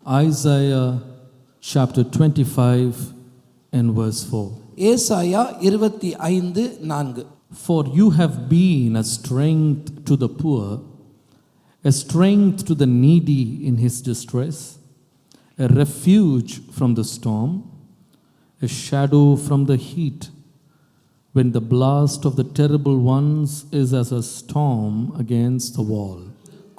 Isaiah chapter 25 and verse 4. ஏசாயா 25:4. For you have been a strength to the poor, a strength to the needy in his distress, a refuge from the storm, a shadow from the heat, when the blast of the terrible ones is as a storm against the wall.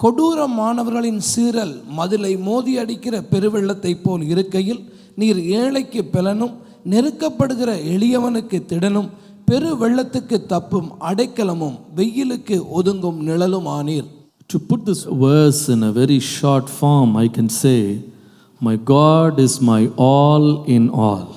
கொடூரமானவர்களின் சீறல் மதிலை மோதி அடிக்கிற பெருவெள்ளத்தை போல் இருக்கையில் நீர் ஏழைக்கு பெலனும் நெருக்கப்படுகிற எளியவனுக்கு திடனும் பெரு வெள்ளத்துக்கு தப்பும் அடைக்கலமும் வெயிலுக்கு ஒதுங்கும் நிழலும் ஆனீர். To put this verse in a very short form, I can say, my God is my all in all.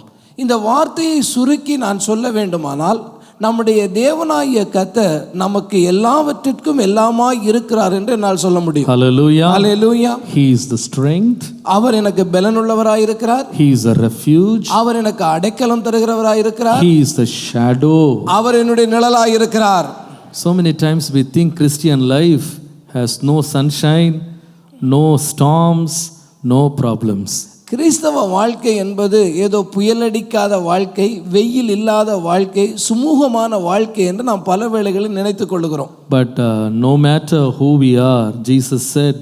இந்த வார்த்தையை சுருக்கி நான் சொல்ல வேண்டுமானால், நம்முடைய தேவனாகிய கர்த்தர் நமக்கு எல்லாவற்றிற்கும் எல்லாமாய் இருக்கிறார் என்று என்னால் சொல்ல முடியும். Hallelujah. Hallelujah. He is the strength. அவர் எனக்கு பலனுள்ளவராய் இருக்கிறார். He is a refuge. அவர் எனக்கு அடைக்கலம் தருகிறவராய் இருக்கிறார். He is the shadow. அவர் என்னுடைய நிழலாய் இருக்கிறார். So many times we think Christian life has no sunshine, no storms, no problems. கிறிஸ்தவ வாழ்க்கை என்பது ஏதோ புயலடிக்காத வாழ்க்கை, வெயில் இல்லாத வாழ்க்கை, சுமூகமான வாழ்க்கை என்று நாம் பல வேளைகளில் நினைத்துக் கொள்கிறோம். But no matter who we are, Jesus said,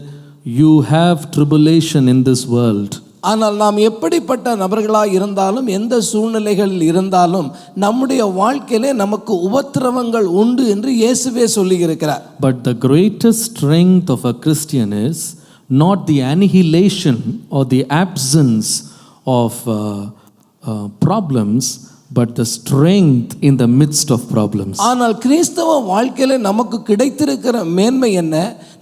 you have tribulation in this world. ஆனால் நாம் எப்படிப்பட்ட நபர்களாக இருந்தாலும், எந்த சூழ்நிலைகளில் இருந்தாலும், நம்முடைய வாழ்க்கையிலே நமக்கு உபத்திரவங்கள் உண்டு என்று இயேசுவே சொல்லி இருக்கிறார். But the greatest strength of a Christian is not the annihilation or the absence of problems, but the strength in the midst of problems. ஆனால் கிறிஸ்தவ வாழ்க்கையில நமக்கு கிடைத்திருக்கிற மேன்மை என்ன?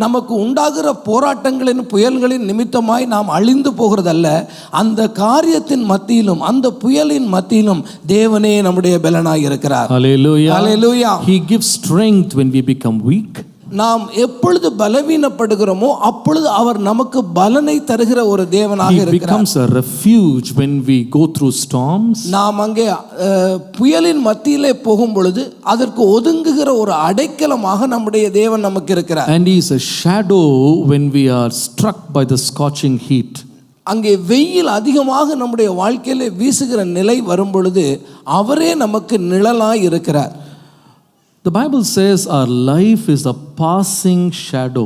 நமக்கு உண்டாகிற போராட்டங்களின் புயல்களின் நிமித்தமாய் நாம் அழிந்து போகிறதல்ல, அந்த காரியத்தின் மத்தியிலும் அந்த புயலின் மத்தியிலும் தேவனே நம்முடைய பலனாய் இருக்கிறார். Hallelujah. Hallelujah. He gives strength when we become weak. நாம் எப்பொழுது பலவீனப்படுகிறோமோ அப்பொழுது அவர் நமக்கு பலனை தருகிற ஒரு தேவனாக இருக்கிறார். He becomes a refuge when we go through storms. நாம் அங்கே புயலின் மத்தியிலே போகும் பொழுது அதற்கு ஒதுங்குகிற ஒரு அடைக்கலமாக நம்முடைய தேவன் நமக்கு இருக்கிறார். And he is a shadow when we are struck by the scorching heat. அங்கே வெயில் அதிகமாக நம்முடைய வாழ்க்கையிலே வீசுகிற நிலை வரும் பொழுது அவரே நமக்கு நிழலாய் இருக்கிறார். The Bible says our life is a passing shadow.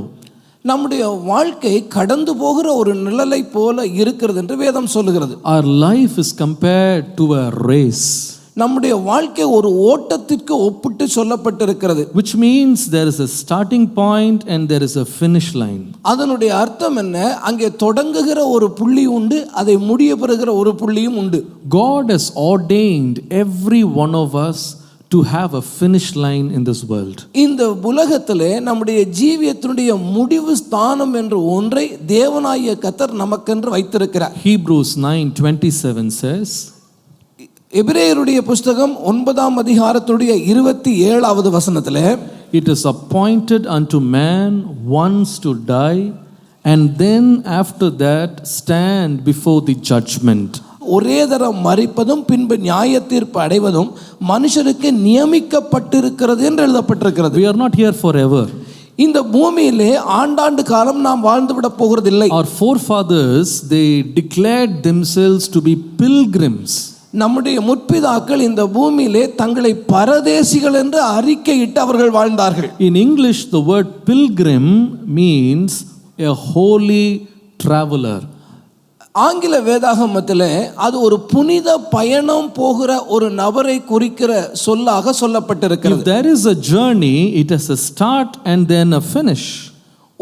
நம்முடைய வாழ்க்கை கடந்து போகிற ஒரு நிழலை போல இருக்கிறது என்று வேதம் சொல்லுகிறது. Our life is compared to a race. நம்முடைய வாழ்க்கை ஒரு ஓட்டத்திற்கு ஒப்பிட்டு சொல்லப்பட்டிருக்கிறது. Which means there is a starting point and there is a finish line. அதனுடைய அர்த்தம் என்ன? அங்கே தொடங்குகிற ஒரு புள்ளி உண்டு, அதை முடிய பெறுகிற ஒரு புள்ளியும் உண்டு. God has ordained every one of us to have a finish line in this world. இந்த உலகத்திலே நம்முடைய ஜீவியத்தினுடைய முடிவு ஸ்தானம் என்று ஒன்றை தேவனாகிய கர்த்தர் நமக்கென்று வைத்திருக்கிறார். Hebrews 9:27 says, எபிரேயருடைய புத்தகம் 9ஆம் அதிகாரத்துடைய 27வது வசனத்திலே, it is appointed unto man once to die and then after that stand before the judgment. ஒரே தரம் மரிப்பதும் பின்பு நியாய தீர்ப்பு அடைவதும் மனுஷருக்கு நியமிக்கப்பட்டிருக்கிறது என்று எழுதப்பட்டிருக்கிறது. We are not here forever. இந்த பூமியிலே ஆண்டாண்டு காலம் நாம் வாழ்ந்து விட போகிறதில்லை. Our forefathers, they declared themselves to be pilgrims. நம்முடைய முற்பிதாக்கள் இந்த பூமியிலே தங்களை பரதேசிகள் என்று அறிக்கையிட்டு அவர்கள் வாழ்ந்தார்கள். In English, the word pilgrim means a holy traveler. ஆங்கில வேதாகமத்தில் அது ஒரு புனித பயணம் போகிற ஒரு நபரை குறிக்கிற சொல்லாக சொல்லப்பட்டிருக்கிறது. If there is a journey, it has a start and then a finish.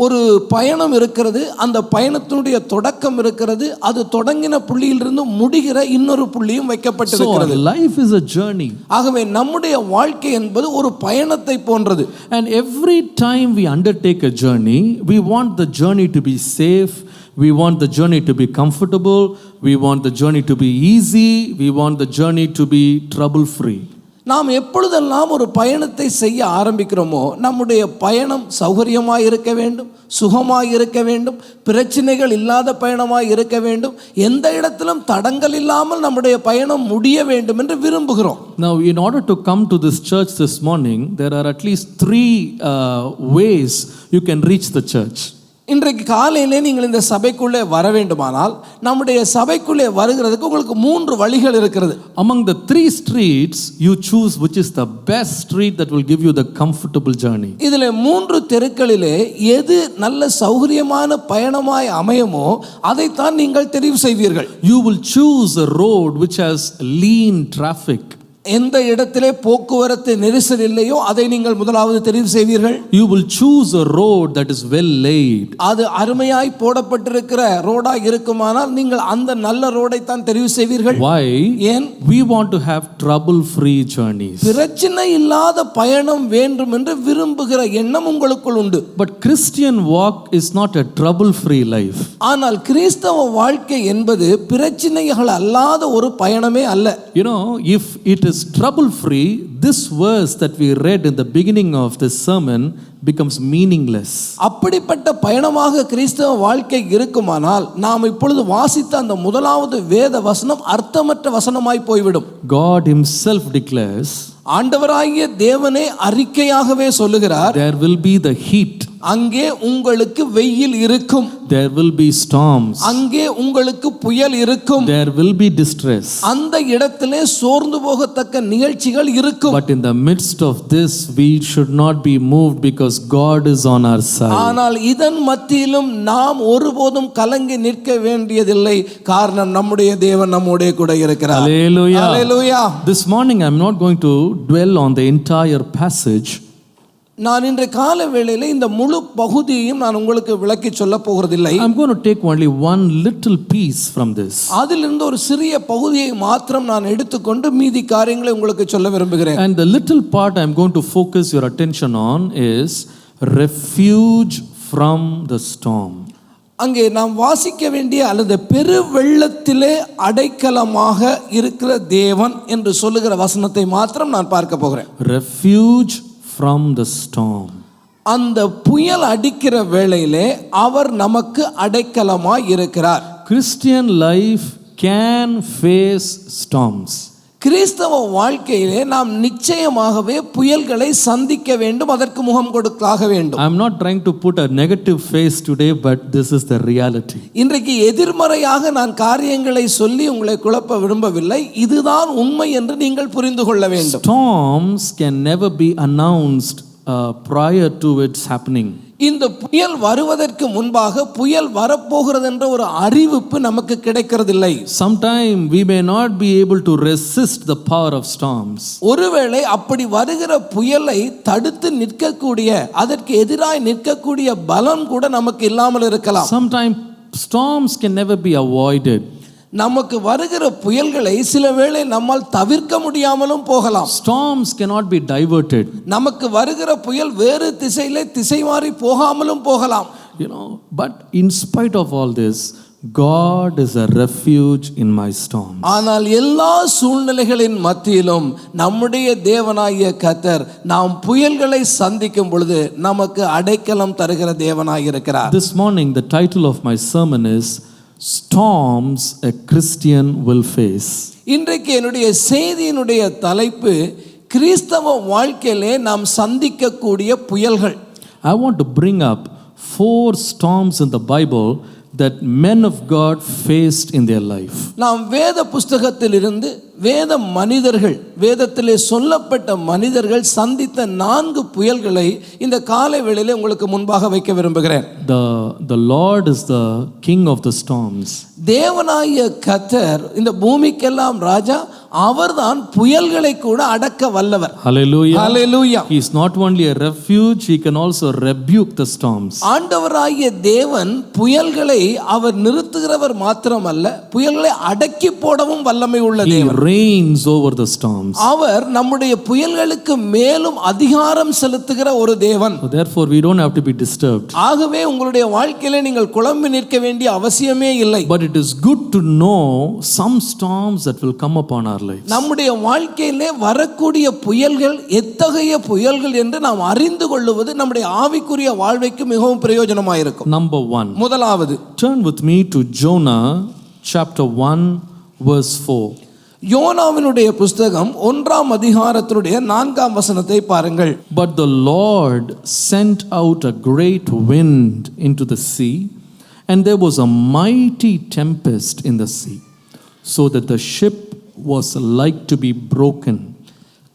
ஒரு பயணம் இருக்கிறது, அந்த பயணத்தினுடைய தொடக்கம் இருக்கிறது, அது தொடங்கின புள்ளியிலிருந்து முடிகிற இன்னொரு புள்ளியும் வைக்கப்பட்டிருக்கிறது. So life is a journey. ஆகவே நம்முடைய வாழ்க்கை என்பது ஒரு பயணத்தை போன்றது. And every time we undertake a journey, we want the journey to be safe. We want the journey to be comfortable. We want the journey to be easy. We want the journey to be trouble free. நாம் எப்பொழுதெல்லாம் ஒரு பயணத்தை செய்ய ஆரம்பிக்கிறோமோ நம்முடைய பயணம் சௌகரியமாய் இருக்க வேண்டும், சுகமாய் இருக்க வேண்டும், பிரச்சனைகள் இல்லாத பயணமாய் இருக்க வேண்டும், எந்த இடத்திலும் தடங்கள் இல்லாமல் நம்முடைய பயணம் முடிய வேண்டும் என்று விரும்புகிறோம். Now, in order to come to this church this morning, there are at least 3 ways you can reach the church. இன்றைக்கு காலையிலே நீங்கள் இந்த சபைக்குள்ளே வர வேண்டுமானால் நம்முடைய சபைக்குள்ளே வருகிறதுக்கு உங்களுக்கு 3 வழிகள் இருக்கிறது. Among the 3 streets, you choose which is the best street that will give you the comfortable journey. இதிலே 3 தெருக்களிலே எது நல்ல சௌகரியமான பயணமாய் அமையுமோ அதைத்தான் நீங்கள் தெரிவு செய்வீர்கள். You will choose a road which has lean traffic. எந்த இடத்திலே போக்குவரத்து நெரிசல் இல்லையோ அதை நீங்கள் முதலாவது தெரிவு செய்வீர்கள். You will choose a road that is well laid. அது அருமையாய் போடப்பட்டிருக்கிற ரோடா இருக்குமானால் நீங்கள் அந்த நல்ல ரோடை தான் தெரிவு செய்வீர்கள். Why? ஏன்? We want to have trouble-free journeys. பிரச்சனை இல்லாத பயணம் வேண்டும் என்று விரும்புகிற எண்ணம் உங்களுக்குள் உண்டு. But Christian walk is not a trouble-free life. ஆனால் கிறிஸ்தவ வாழ்க்கை என்பது பிரச்சனைகள் அல்லாத ஒரு பயணமே அல்ல. You know, if it is trouble-free, this verse that we read in the beginning of this sermon becomes meaningless. அப்படிப்பட்ட பயணமாக கிறிஸ்தவ வாழ்க்கை இருக்குமானால் நாம் இப்பொழுது வாசித்த அந்த முதலாவது வேத வசனம் அர்த்தமற்ற வசனமாய் போய்விடும். God himself declares, ஆண்டவராகிய தேவனே அறிக்கையாகவே சொல்லுகிறார், there will be the heat, அங்கே உங்களுக்கு வெயில் இருக்கும், there will be storms, அங்கே உங்களுக்கு புயல் இருக்கும், there will be distress. அந்த இடத்திலே சோர்ந்து போகத்தக்க நிகழ்ச்சிகள் இருக்கும். But in the midst of this we should not be moved because God is on our side. ஆனால் இதன் மத்தியிலும் நாம் ஒருபோதும் கலங்கி நிற்க வேண்டியதில்லை. காரணம் நம்முடைய தேவன் நம்மோடே கூட இருக்கிறார். Hallelujah. Hallelujah. This morning I am not going to dwell on the entire passage. நான் இன்று காலை வேளையிலே இந்த முழு பகுதியையும் நான் உங்களுக்கு விளக்கி சொல்ல போகிறதில்லை. I am going to take only one little piece from this. அதிலிருந்து ஒரு சிறிய பகுதியை மாத்திரம் நான் எடுத்துக்கொண்டு மீதி காரியங்களை உங்களுக்கு சொல்ல விரும்புகிறேன். And the little part I am going to focus your attention on is refuge from the storm. அங்கே நாம் வாசிக்க வேண்டிய அல்லது பெரு வெள்ளத்திலே அடைக்கலமாக இருக்கிற தேவன் என்று சொல்லுகிற வசனத்தை மாத்திரம் நான் பார்க்க போகிறேன். Refuge from the storm. அந்த புயல் அடிக்கிற வேளையிலே அவர் நமக்கு அடைக்கலமாய் இருக்கிறார். Christian life can face storms. கிறிஸ்தவ வாழ்க்கையிலே நாம் நிச்சயமாகவே புயல்களை சந்திக்க வேண்டும், அதற்கு முகம் கொடுத்தாக வேண்டும். I am not trying to put a negative face today, but this is the reality. இன்றைக்கு எதிர்மறையாக நான் காரியங்களை சொல்லி உங்களை குழப்ப விரும்பவில்லை. இதுதான் உண்மை என்று நீங்கள் புரிந்து கொள்ள வேண்டும். Storms can never be announced prior to its happening. இந்த புயல் வருவதற்கு முன்பாக புயல் வரப்போகிறது என்ற ஒரு அறிவிப்பு நமக்கு கிடைக்கிறதில்லை. Sometime we may not be able to resist the power of storms. ஒருவேளை அப்படி வருகிற புயலை தடுத்து நிற்கக்கூடிய, அதற்கு எதிராய் நிற்கக்கூடிய பலம் கூட நமக்கு இல்லாமல் இருக்கலாம். Sometimes storms can never be avoided. நமக்கு வருகிற புயல்களை சில வேளை நம்மால் தவிர்க்க முடியாமலும் போகலாம். Storms cannot be diverted. நமக்கு வருகிற புயல் வேறு திசையிலே திசை மாறி போகாமலும் போகலாம். You know, but in spite of all this, God is a refuge in my storms. ஆனால் எல்லா சூழ்நிலைகளின் மத்தியிலும் நம்முடைய தேவனாகிய கர்த்தர் நாம் புயல்களை சந்திக்கும் பொழுது நமக்கு அடைக்கலம் தருகிற தேவனாய் இருக்கிறார். This morning the title of my sermon is Storms a Christian will face. இன்றைக்கு என்னுடைய செய்தியினுடைய தலைப்பு கிறிஸ்தவ வாழ்க்கையிலே நாம் சந்திக்கக்கூடிய புயல்கள். I want to bring up 4 storms in the Bible that men of God faced in their life. நாம் வேத புஸ்தகத்தில் இருந்து வேத மனிதர்கள், வேதத்திலே சொல்லப்பட்ட மனிதர்கள் சந்தித்த 4 புயல்களை இந்த காலை வேளையிலே உங்களுக்கு முன்பாக வைக்க விரும்புகிறேன். The Lord is the king of the storms. தேவனாகிய கர்த்தர் இந்த பூமிக்கெல்லாம் ராஜா, அவர்தான் புயல்களை கூட அடக்க வல்லவர். Hallelujah. Hallelujah. He is not only a refuge, he can also rebuke the storms. ஆண்டவராகிய தேவன் புயல்களை அவர் நிறுத்துகிறவர் மாத்திரமல்ல, புயல்களை அடக்கி போடவும் வல்லமை உள்ள He தேவன். reigns over the storms. அவர் நம்முடைய புயல்களுக்கு மேலும் அதிகாரம் செலுத்துகிற ஒரு தேவன். So therefore we don't have to be disturbed. ஆகவே உங்களுடைய வாழ்க்கையிலே நீங்கள் குழம்பி நிற்க வேண்டிய அவசியமே இல்லை. But it is good to know some storms that will come upon our lives. நம்முடைய வாழ்க்கையிலே வரக்கூடிய புயல்கள் எத்தகைய புயல்கள் என்று நாம் அறிந்து கொள்வது நம்முடைய ஆவிக்குரிய வாழ்வைக்கு மிகவும் பிரயோஜனமாக இருக்கும். Number 1. முதலாவது, Turn with me to Jonah chapter 1 verse 4. யோனாவினுடைய புஸ்தகம் 1ஆம் அதிகாரத்தினுடைய 4ஆம் வசனத்தை பாருங்கள். But the Lord sent out a great wind into the sea, and there was a mighty tempest in the sea, so that the ship was like to be broken.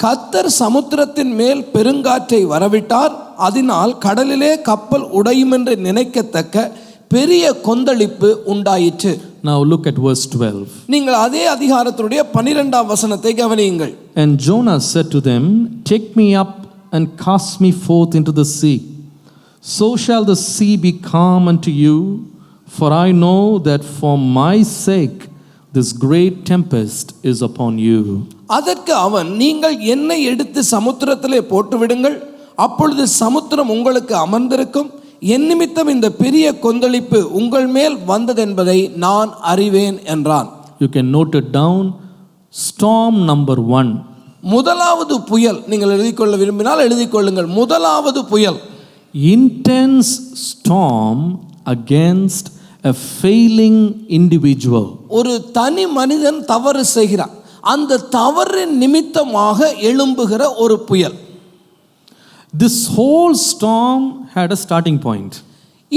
கர்த்தர் சமுத்திரத்தின் மேல் பெருங்காற்றை வரவிட்டார், அதனால் கடலிலே கப்பல் உடையும் என்று நினைக்கத்தக்க பெரிய கொந்தளிப்பு உண்டாயிற்று. Now look at verse 12. நீங்கள் அதே அதிகாரத்தினுடைய 12ஆம் வசனத்தை கவனியுங்கள். And Jonah said to them, Take me up and cast me forth into the sea. So shall the sea be calm unto you, for I know that for my sake this great tempest is upon you. அதற்கு அவன், நீங்கள் என்னை எடுத்து சமுத்திரத்திலே போட்டுவிடுங்கள், அப்பொழுது சமுத்திரம் உங்களுக்கு அமர்ந்திருக்கும், என் நிமித்தம் இந்த பெரிய கொந்தளிப்பு உங்கள் மேல் வந்ததென்பதை நான் அறிவேன் என்றான். You can note it down. Storm number 1. முதலாவது புயல். நீங்கள் எழுதிக்கொள்ள விரும்பினால் எழுதிக்கொள்ளுங்கள். முதலாவது புயல். Intense storm against a failing individual. ஒரு தனி மனிதன் தவறு செய்கிறான், அந்த தவறின் நிமித்தமாக எழும்புகிற ஒரு புயல். This whole storm had a starting point.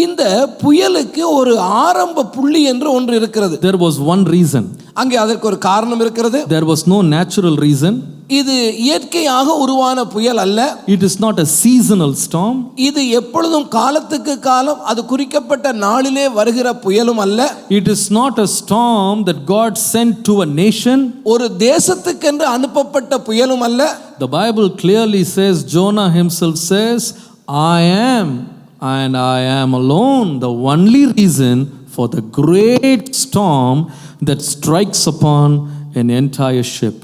இந்த புயலுக்கு ஒரு ஆரம்ப புள்ளி என்று ஒன்று இருக்கிறது. There was one reason. அங்கே அதற்கு ஒரு காரணம் இருக்கிறது. There was no natural reason. இது இயற்கையாக உருவான புயல் அல்ல. It is not a seasonal storm. இது எப்பொழுதும் காலத்துக்கு காலம் அது குறிக்கப்பட்ட நாளிலே வருகிற புயலும் அல்ல. It is not a storm that God sent to a nation. ஒரு தேசத்துக்கென்று அனுப்பப்பட்ட புயலும் அல்ல. The Bible clearly says, Jonah himself says, I am and I am alone the only reason for the great storm that strikes upon an entire ship.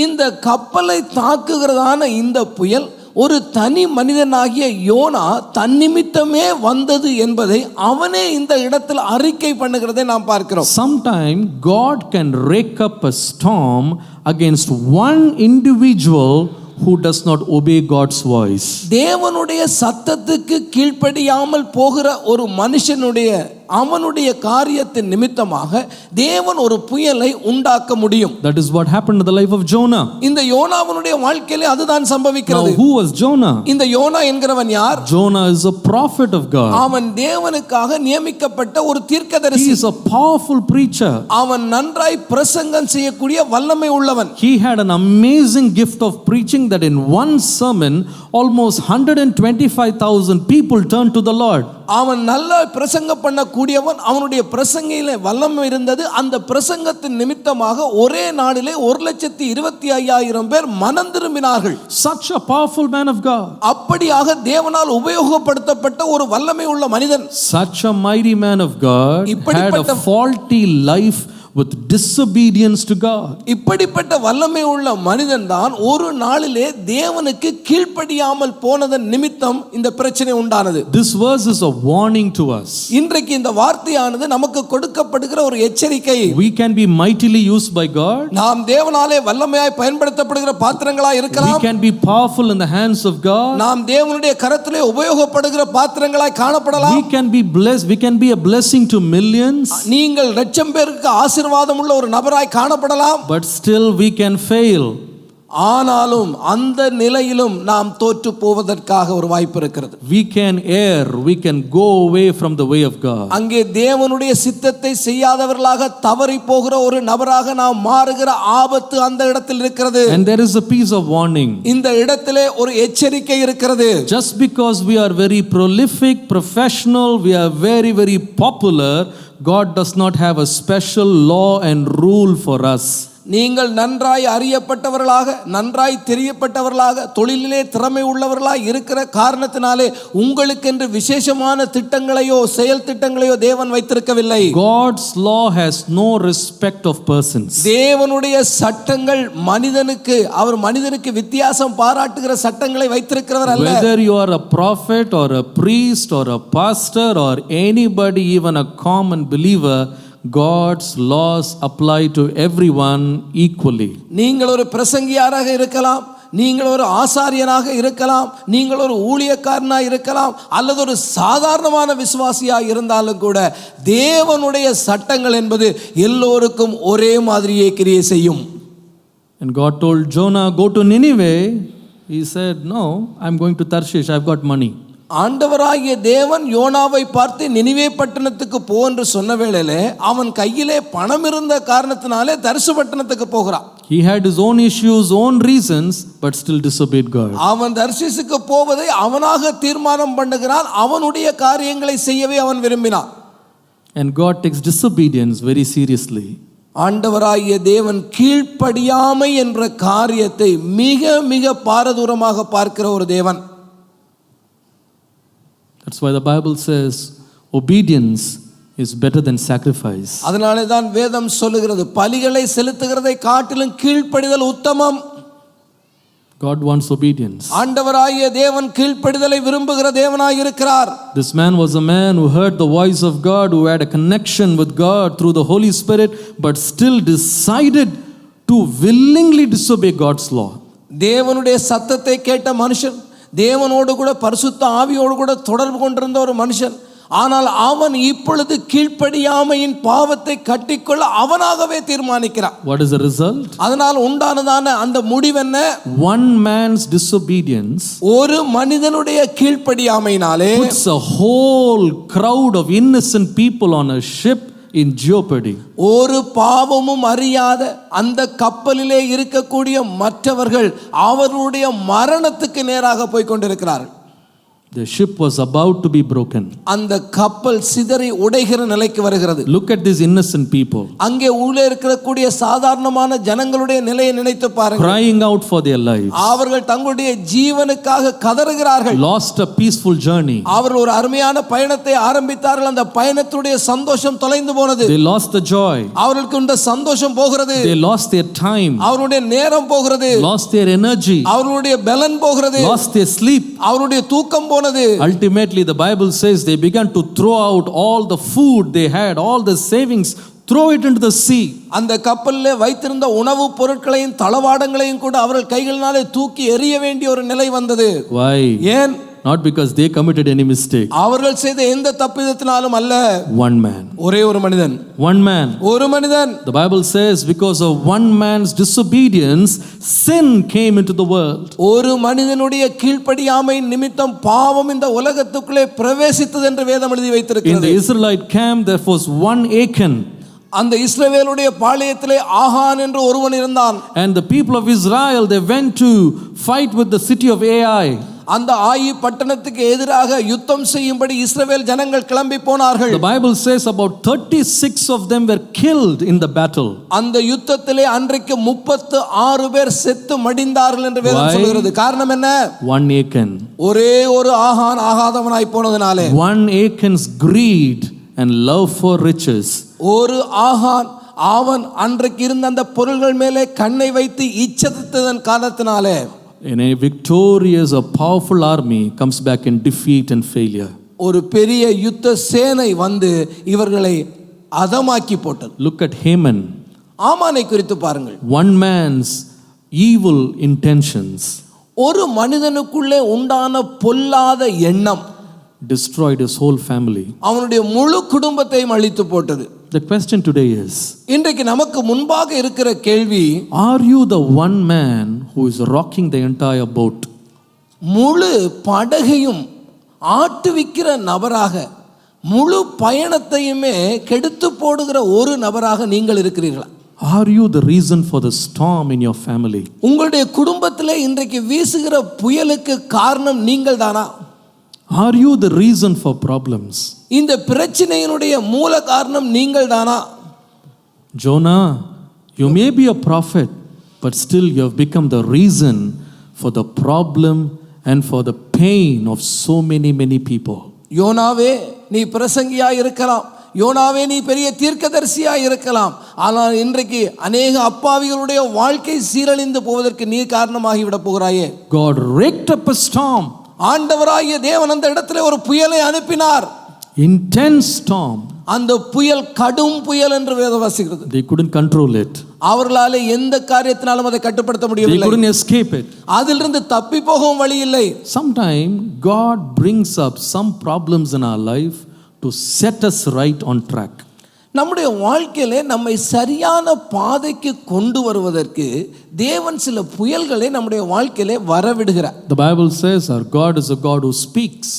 இந்த கப்பலை தாக்குகிறதான இந்த புயல் ஒரு தனி மனிதனாகிய யோனா தன்னிமித்தமே வந்தது என்பதை அவனே இந்த இடத்தில் அறிக்கை பண்ணுகிறதை நாம் பார்க்கிறோம். Sometime God can rake up a storm against one individual who does not obey God's voice. தேவனுடைய சத்தத்துக்கு கீழ்ப்படியாமல் போகிற ஒரு மனுஷனுடைய அவனுடைய காரியத்தின் நிமித்தமாக தேவன் ஒரு புயலை உண்டாக்க முடியும். That is what happened in the life of Jonah. இந்த யோனாவுடைய வாழ்க்கையிலே அதுதான் சம்பவிக்கிறது. Now who was Jonah? இந்த யோனா என்கிறவன் யார்? Jonah is a prophet of God. அவன் தேவனுக்காக நியமிக்கப்பட்ட ஒரு தீர்க்கதரிசி. He is a powerful preacher. அவன் நன்றாய் பிரசங்கம் செய்யக்கூடிய வல்லமை உள்ளவன். He had an amazing gift of preaching that in one sermon almost 125,000 people turned to the Lord. அவன் நல்ல பிரசங்கம் பண்ணக்கூடியவன். அவனுடைய பிரசங்கையிலே வல்லமை இருந்தது. அந்த பிரசங்கத்தின் நிமித்தமாக ஒரே நாளிலே 1,25,000 பேர் மனம் திரும்பினார்கள். Such a powerful man of God. அப்படியாக தேவனால் உபயோகப்படுத்தப்பட்ட ஒரு வல்லமை உள்ள மனிதன். Such a mighty man of God had a faulty life with disobedience to God. இப்படிப்பட்ட வல்லமை உள்ள மனிதன் தான் ஒரு நாளிலே தேவனுக்கு கீழ்ப்படியாமல் போனதன் நிமித்தம் இந்த பிரச்சனை உண்டானது. This verse is a warning to us. இன்றைக்கு இந்த வார்த்தையானது நமக்கு கொடுக்கப்படுகிற ஒரு எச்சரிக்கை. We can be mightily used by God. நாம் தேவனாலே வல்லமையாய் பயன்படுத்தப்படுகிற பாத்திரங்களாய் இருக்கலாம். We can be powerful in the hands of God. நாம் தேவனுடைய கரத்திலே உபயோகப்படுகிற பாத்திரங்களாய் காணப்படலாம். We can be blessed. We can be a blessing to millions. நீங்கள் லட்சம் பேருக்கு ஆசீர்வாதம் உள்ள ஒரு நபராய் காணப்படலாம். But still we can fail. ஆனாலும் அந்த நிலையிலும் நாம் தோற்று போவதற்காக ஒரு வாய்ப்பு இருக்கிறது. We can err, we can go away from the way of God. அங்கே தேவனுடைய சித்தத்தை செய்யாதவர்களாக தவறி போகிற ஒரு நபராக நாம் மாறுகிற ஆபத்து அந்த இடத்தில் இருக்கிறது. And there is a piece of warning. இந்த இடத்திலே ஒரு எச்சரிக்கை இருக்கிறது. Just because we are very prolific, professional, we are very, very popular, God does not have a special law and rule for us. நீங்கள் நன்றாய் அறியப்பட்டவர்களாக, நன்றாய் தெரியப்பட்டவர்களாக, தொழிலிலே திறமை உள்ளவர்களாய் இருக்கிற காரணத்தினாலே உங்களுக்கென்று விசேஷமான திட்டங்களையோ செயல் திட்டங்களையோ தேவன் வைத்திருக்கவில்லை. God's law has no respect of persons. தேவனுடைய சட்டங்கள் அவர் மனிதனுக்கு வித்தியாசம் பாராட்டுகிற சட்டங்களை வைத்திருக்கிறவர் அல்ல. Whether you are a prophet or a priest or a pastor or anybody, even a common believer, God's laws apply to everyone equally. நீங்கள் ஒரு பிரசங்கியாராக இருக்கலாம், நீங்கள் ஒரு ஆசாரியனாக இருக்கலாம், நீங்கள் ஒரு ஊழியக்காரனாக இருக்கலாம், அல்லது ஒரு சாதாரணமான விசுவாசியாக இருந்தாலும் கூட தேவனுடைய சட்டங்கள் என்பது எல்லோருக்கும் ஒரே மாதிரியே கிரியை செய்யும். And God told Jonah, go to Nineveh. He said, no, I'm going to Tarshish. I've got money. ஆண்டவராகிய தேவன் யோனாவை பார்த்து நினிவே பட்டணத்துக்கு போ என்று சொன்ன வேளையிலே அவன் கையிலே பணம் இருந்த காரணத்தினாலே தர்சு பட்டணத்துக்கு போகிறான். He had his own issues, own reasons, but still disobeyed God. அவன் தர்சீசுக்கு போவதை அவனாக தீர்மானம் பண்ணுகிறான். அவனுடைய காரியங்களை செய்யவே அவன் விரும்பினான். And God takes disobedience very seriously. ஆண்டவராகிய தேவன் கீழ்ப்படியாமை என்ற காரியத்தை மிக மிக பாரதூரமாக பார்க்கிற ஒரு தேவன். That's why the Bible says obedience is better than sacrifice. அதனாலே தான் வேதம் சொல்லுகிறது பலிகளை செலுத்துகிறதை காட்டிலும் கீழ்ப்படிதல் உத்தமம். God wants obedience. ஆண்டவராகிய தேவன் கீழ்ப்படிதலை விரும்புகிற தேவனாய் இருக்கிறார். This man was a man who heard the voice of God, who had a connection with God through the Holy Spirit, but still decided to willingly disobey God's law. தேவனுடைய சத்தத்தை கேட்ட மனுஷன், தேவனோடு கூட பரிசுத்த ஆவியோடு கூட தொடர்பு கொண்டிருந்த ஒரு மனுஷன், ஆனால் அவன் இப்பொழுது கீழ்ப்படியாமையின் பாவத்தை கட்டிக்கொள்ள அவனாகவே தீர்மானிக்கிறான். What is the result? அதனால் உண்டானதான அந்த முடிவென்ன? One man's disobedience ஒரு மனிதனுடைய கீழ்ப்படியாமையினாலே puts a whole crowd of innocent people on a ship in jeopardy. ஒரு பாவமும் அறியாத அந்த கப்பலிலே இருக்கக்கூடிய மற்றவர்கள் அவர்களுடைய மரணத்துக்கு நேராக போய் கொண்டிருக்கிறார்கள். The ship was about to be broken. அந்த கப்பல் சிதறி உடைகிற நிலைக்கு வருகிறது. Look at these innocent people. அங்கே உள்ளே இருக்கக்கூடிய சாதாரணமான ஜனங்களுடைய நிலையை நினைத்து பாருங்கள். Crying out for their lives. அவர்கள் தங்களுடைய ஜீவனுக்காக கதறுகிறார்கள். Lost a peaceful journey. அவர்கள் ஒரு அருமையான பயணத்தை ஆரம்பித்தார்கள். அந்த பயணத்துடைய சந்தோஷம் தொலைந்து போனது. They lost the joy. அவர்களுக்கு இந்த சந்தோஷம் போகிறது. They lost their time. அவருடைய நேரம் போகிறது. Lost their energy. அவருடைய பலன் போகிறது. Lost their sleep. அவருடைய தூக்கம். Ultimately, the Bible says they began to throw out all the food they had, all the savings, throw it into the sea. அந்த கப்பலிலே வைத்திருந்த உணவுப் பொருட்களையும் தளவாடங்களையும் கூட அவர்கள் கைகளினாலே தூக்கி எறிய வேண்டிய ஒரு நிலை வந்தது. Why? ஏன்? Not because they committed any mistake. அவர்கள் செய்த எந்த தப்பிதத்தினாலும் அல்ல. One man. ஒரே ஒரு மனிதன். One man. ஒரு மனிதன். The Bible says because of one man's disobedience, sin came into the world. ஒரு மனிதனுடைய கீழ்ப்படியாமை நிமித்தம் பாவம் இந்த உலகத்துக்குள்ளே பிரவேசித்தது என்று வேதம் எழுதி வைத்திருக்கிறது. In the Israelite camp there was one Achan. அந்த இஸ்ரவேலுடைய பாளையத்திலே ஆகான் என்று ஒருவன் இருந்தான். And the people of Israel, they went to fight with the city of Ai. அந்த ஆயி பட்டணத்துக்கு எதிராக யுத்தம் செய்யும்படி இஸ்ரவேல் ஜனங்கள் கிளம்பி போனார்கள். The Bible says about 36 of them were killed in the battle. அந்த யுத்தத்திலே அன்றைக்கு 36 பேர் செத்து மடிந்தார்கள் என்று வேதம் சொல்கிறது. காரணம் என்ன? One Achan. ஒரே ஒரு ஆகான் ஆகாதவனாய் போனதினாலே. One Achan's greed and love for riches. ஒரு ஆகான் அவன் அன்றைக்கு இருந்த அந்த பொருள்கள் மேலே கண்ணை வைத்து இச்சைத்ததன் காரணத்தினாலே In a victorious or powerful army comes back in defeat and failure. ஒரு பெரிய யுத்த சேனை வந்து இவர்களை அதமாக்கி போட்டது. Look at Haman. ஆமானை குறித்து பாருங்கள். One man's evil intentions, ஒரு மனிதனுக்குள்ளே உண்டான பொல்லாத எண்ணம் destroyed his whole family. அவனுடைய முழு குடும்பத்தையும் அழித்து போட்டது. The question today is, இன்றைக்கு நமக்கு முன்பாக இருக்கிற கேள்வி, are you the one man who is rocking the entire boat? முழு படகையும் ஆட்டுவிக்கிற நபராக, முழு பயணத்தையுமே கெடுத்து போடுகிற ஒரு நபராக நீங்கள் இருக்கிறீர்களா? Are you the reason for the storm in your family? உங்களுடைய குடும்பத்திலே இன்றைக்கு வீசுகிற புயலுக்கு காரணம் நீங்கள் தானா? Are you the reason for problems? இந்த பிரச்சனையினுடைய மூல காரணம் நீங்கள் தானா? Jonah, you may be a prophet, but still you have become the reason for the problem and for the pain of so many people. யோனாவே நீ பிரசங்கியா இருக்கலாம், யோனாவே நீ பெரிய தீர்க்கதரிசியா இருக்கலாம், ஆனால் இன்றைக்கு அநேக அப்பாவிகளுடைய வாழ்க்கை சீரழிந்து போவதற்கு நீ காரணமாகி விட போகிறாயே. God raked up a storm. ஆண்டவராகிய தேவன் அந்த இடத்துல ஒரு புயலை அனுப்பினார். Intense storm. அந்த புயல் கடும் புயல் என்று வேதம் வாசிக்கிறது. They couldn't control it. அவர்களால எந்த காரியத்தினாலும் அதை கட்டுப்படுத்த முடியவில்லை. They couldn't escape it. அதிலிருந்து தப்பி போகவும் வழி இல்லை. Sometime God brings up some problems in our life to set us right on track. நம்முடைய வாழ்க்கையிலே நம்மை சரியான பாதைக்கு கொண்டு வருவதற்கு தேவன் சில புயல்களை நம்முடைய வாழ்க்கையிலே வரவிடுகிறார். The Bible says our God is a God who speaks.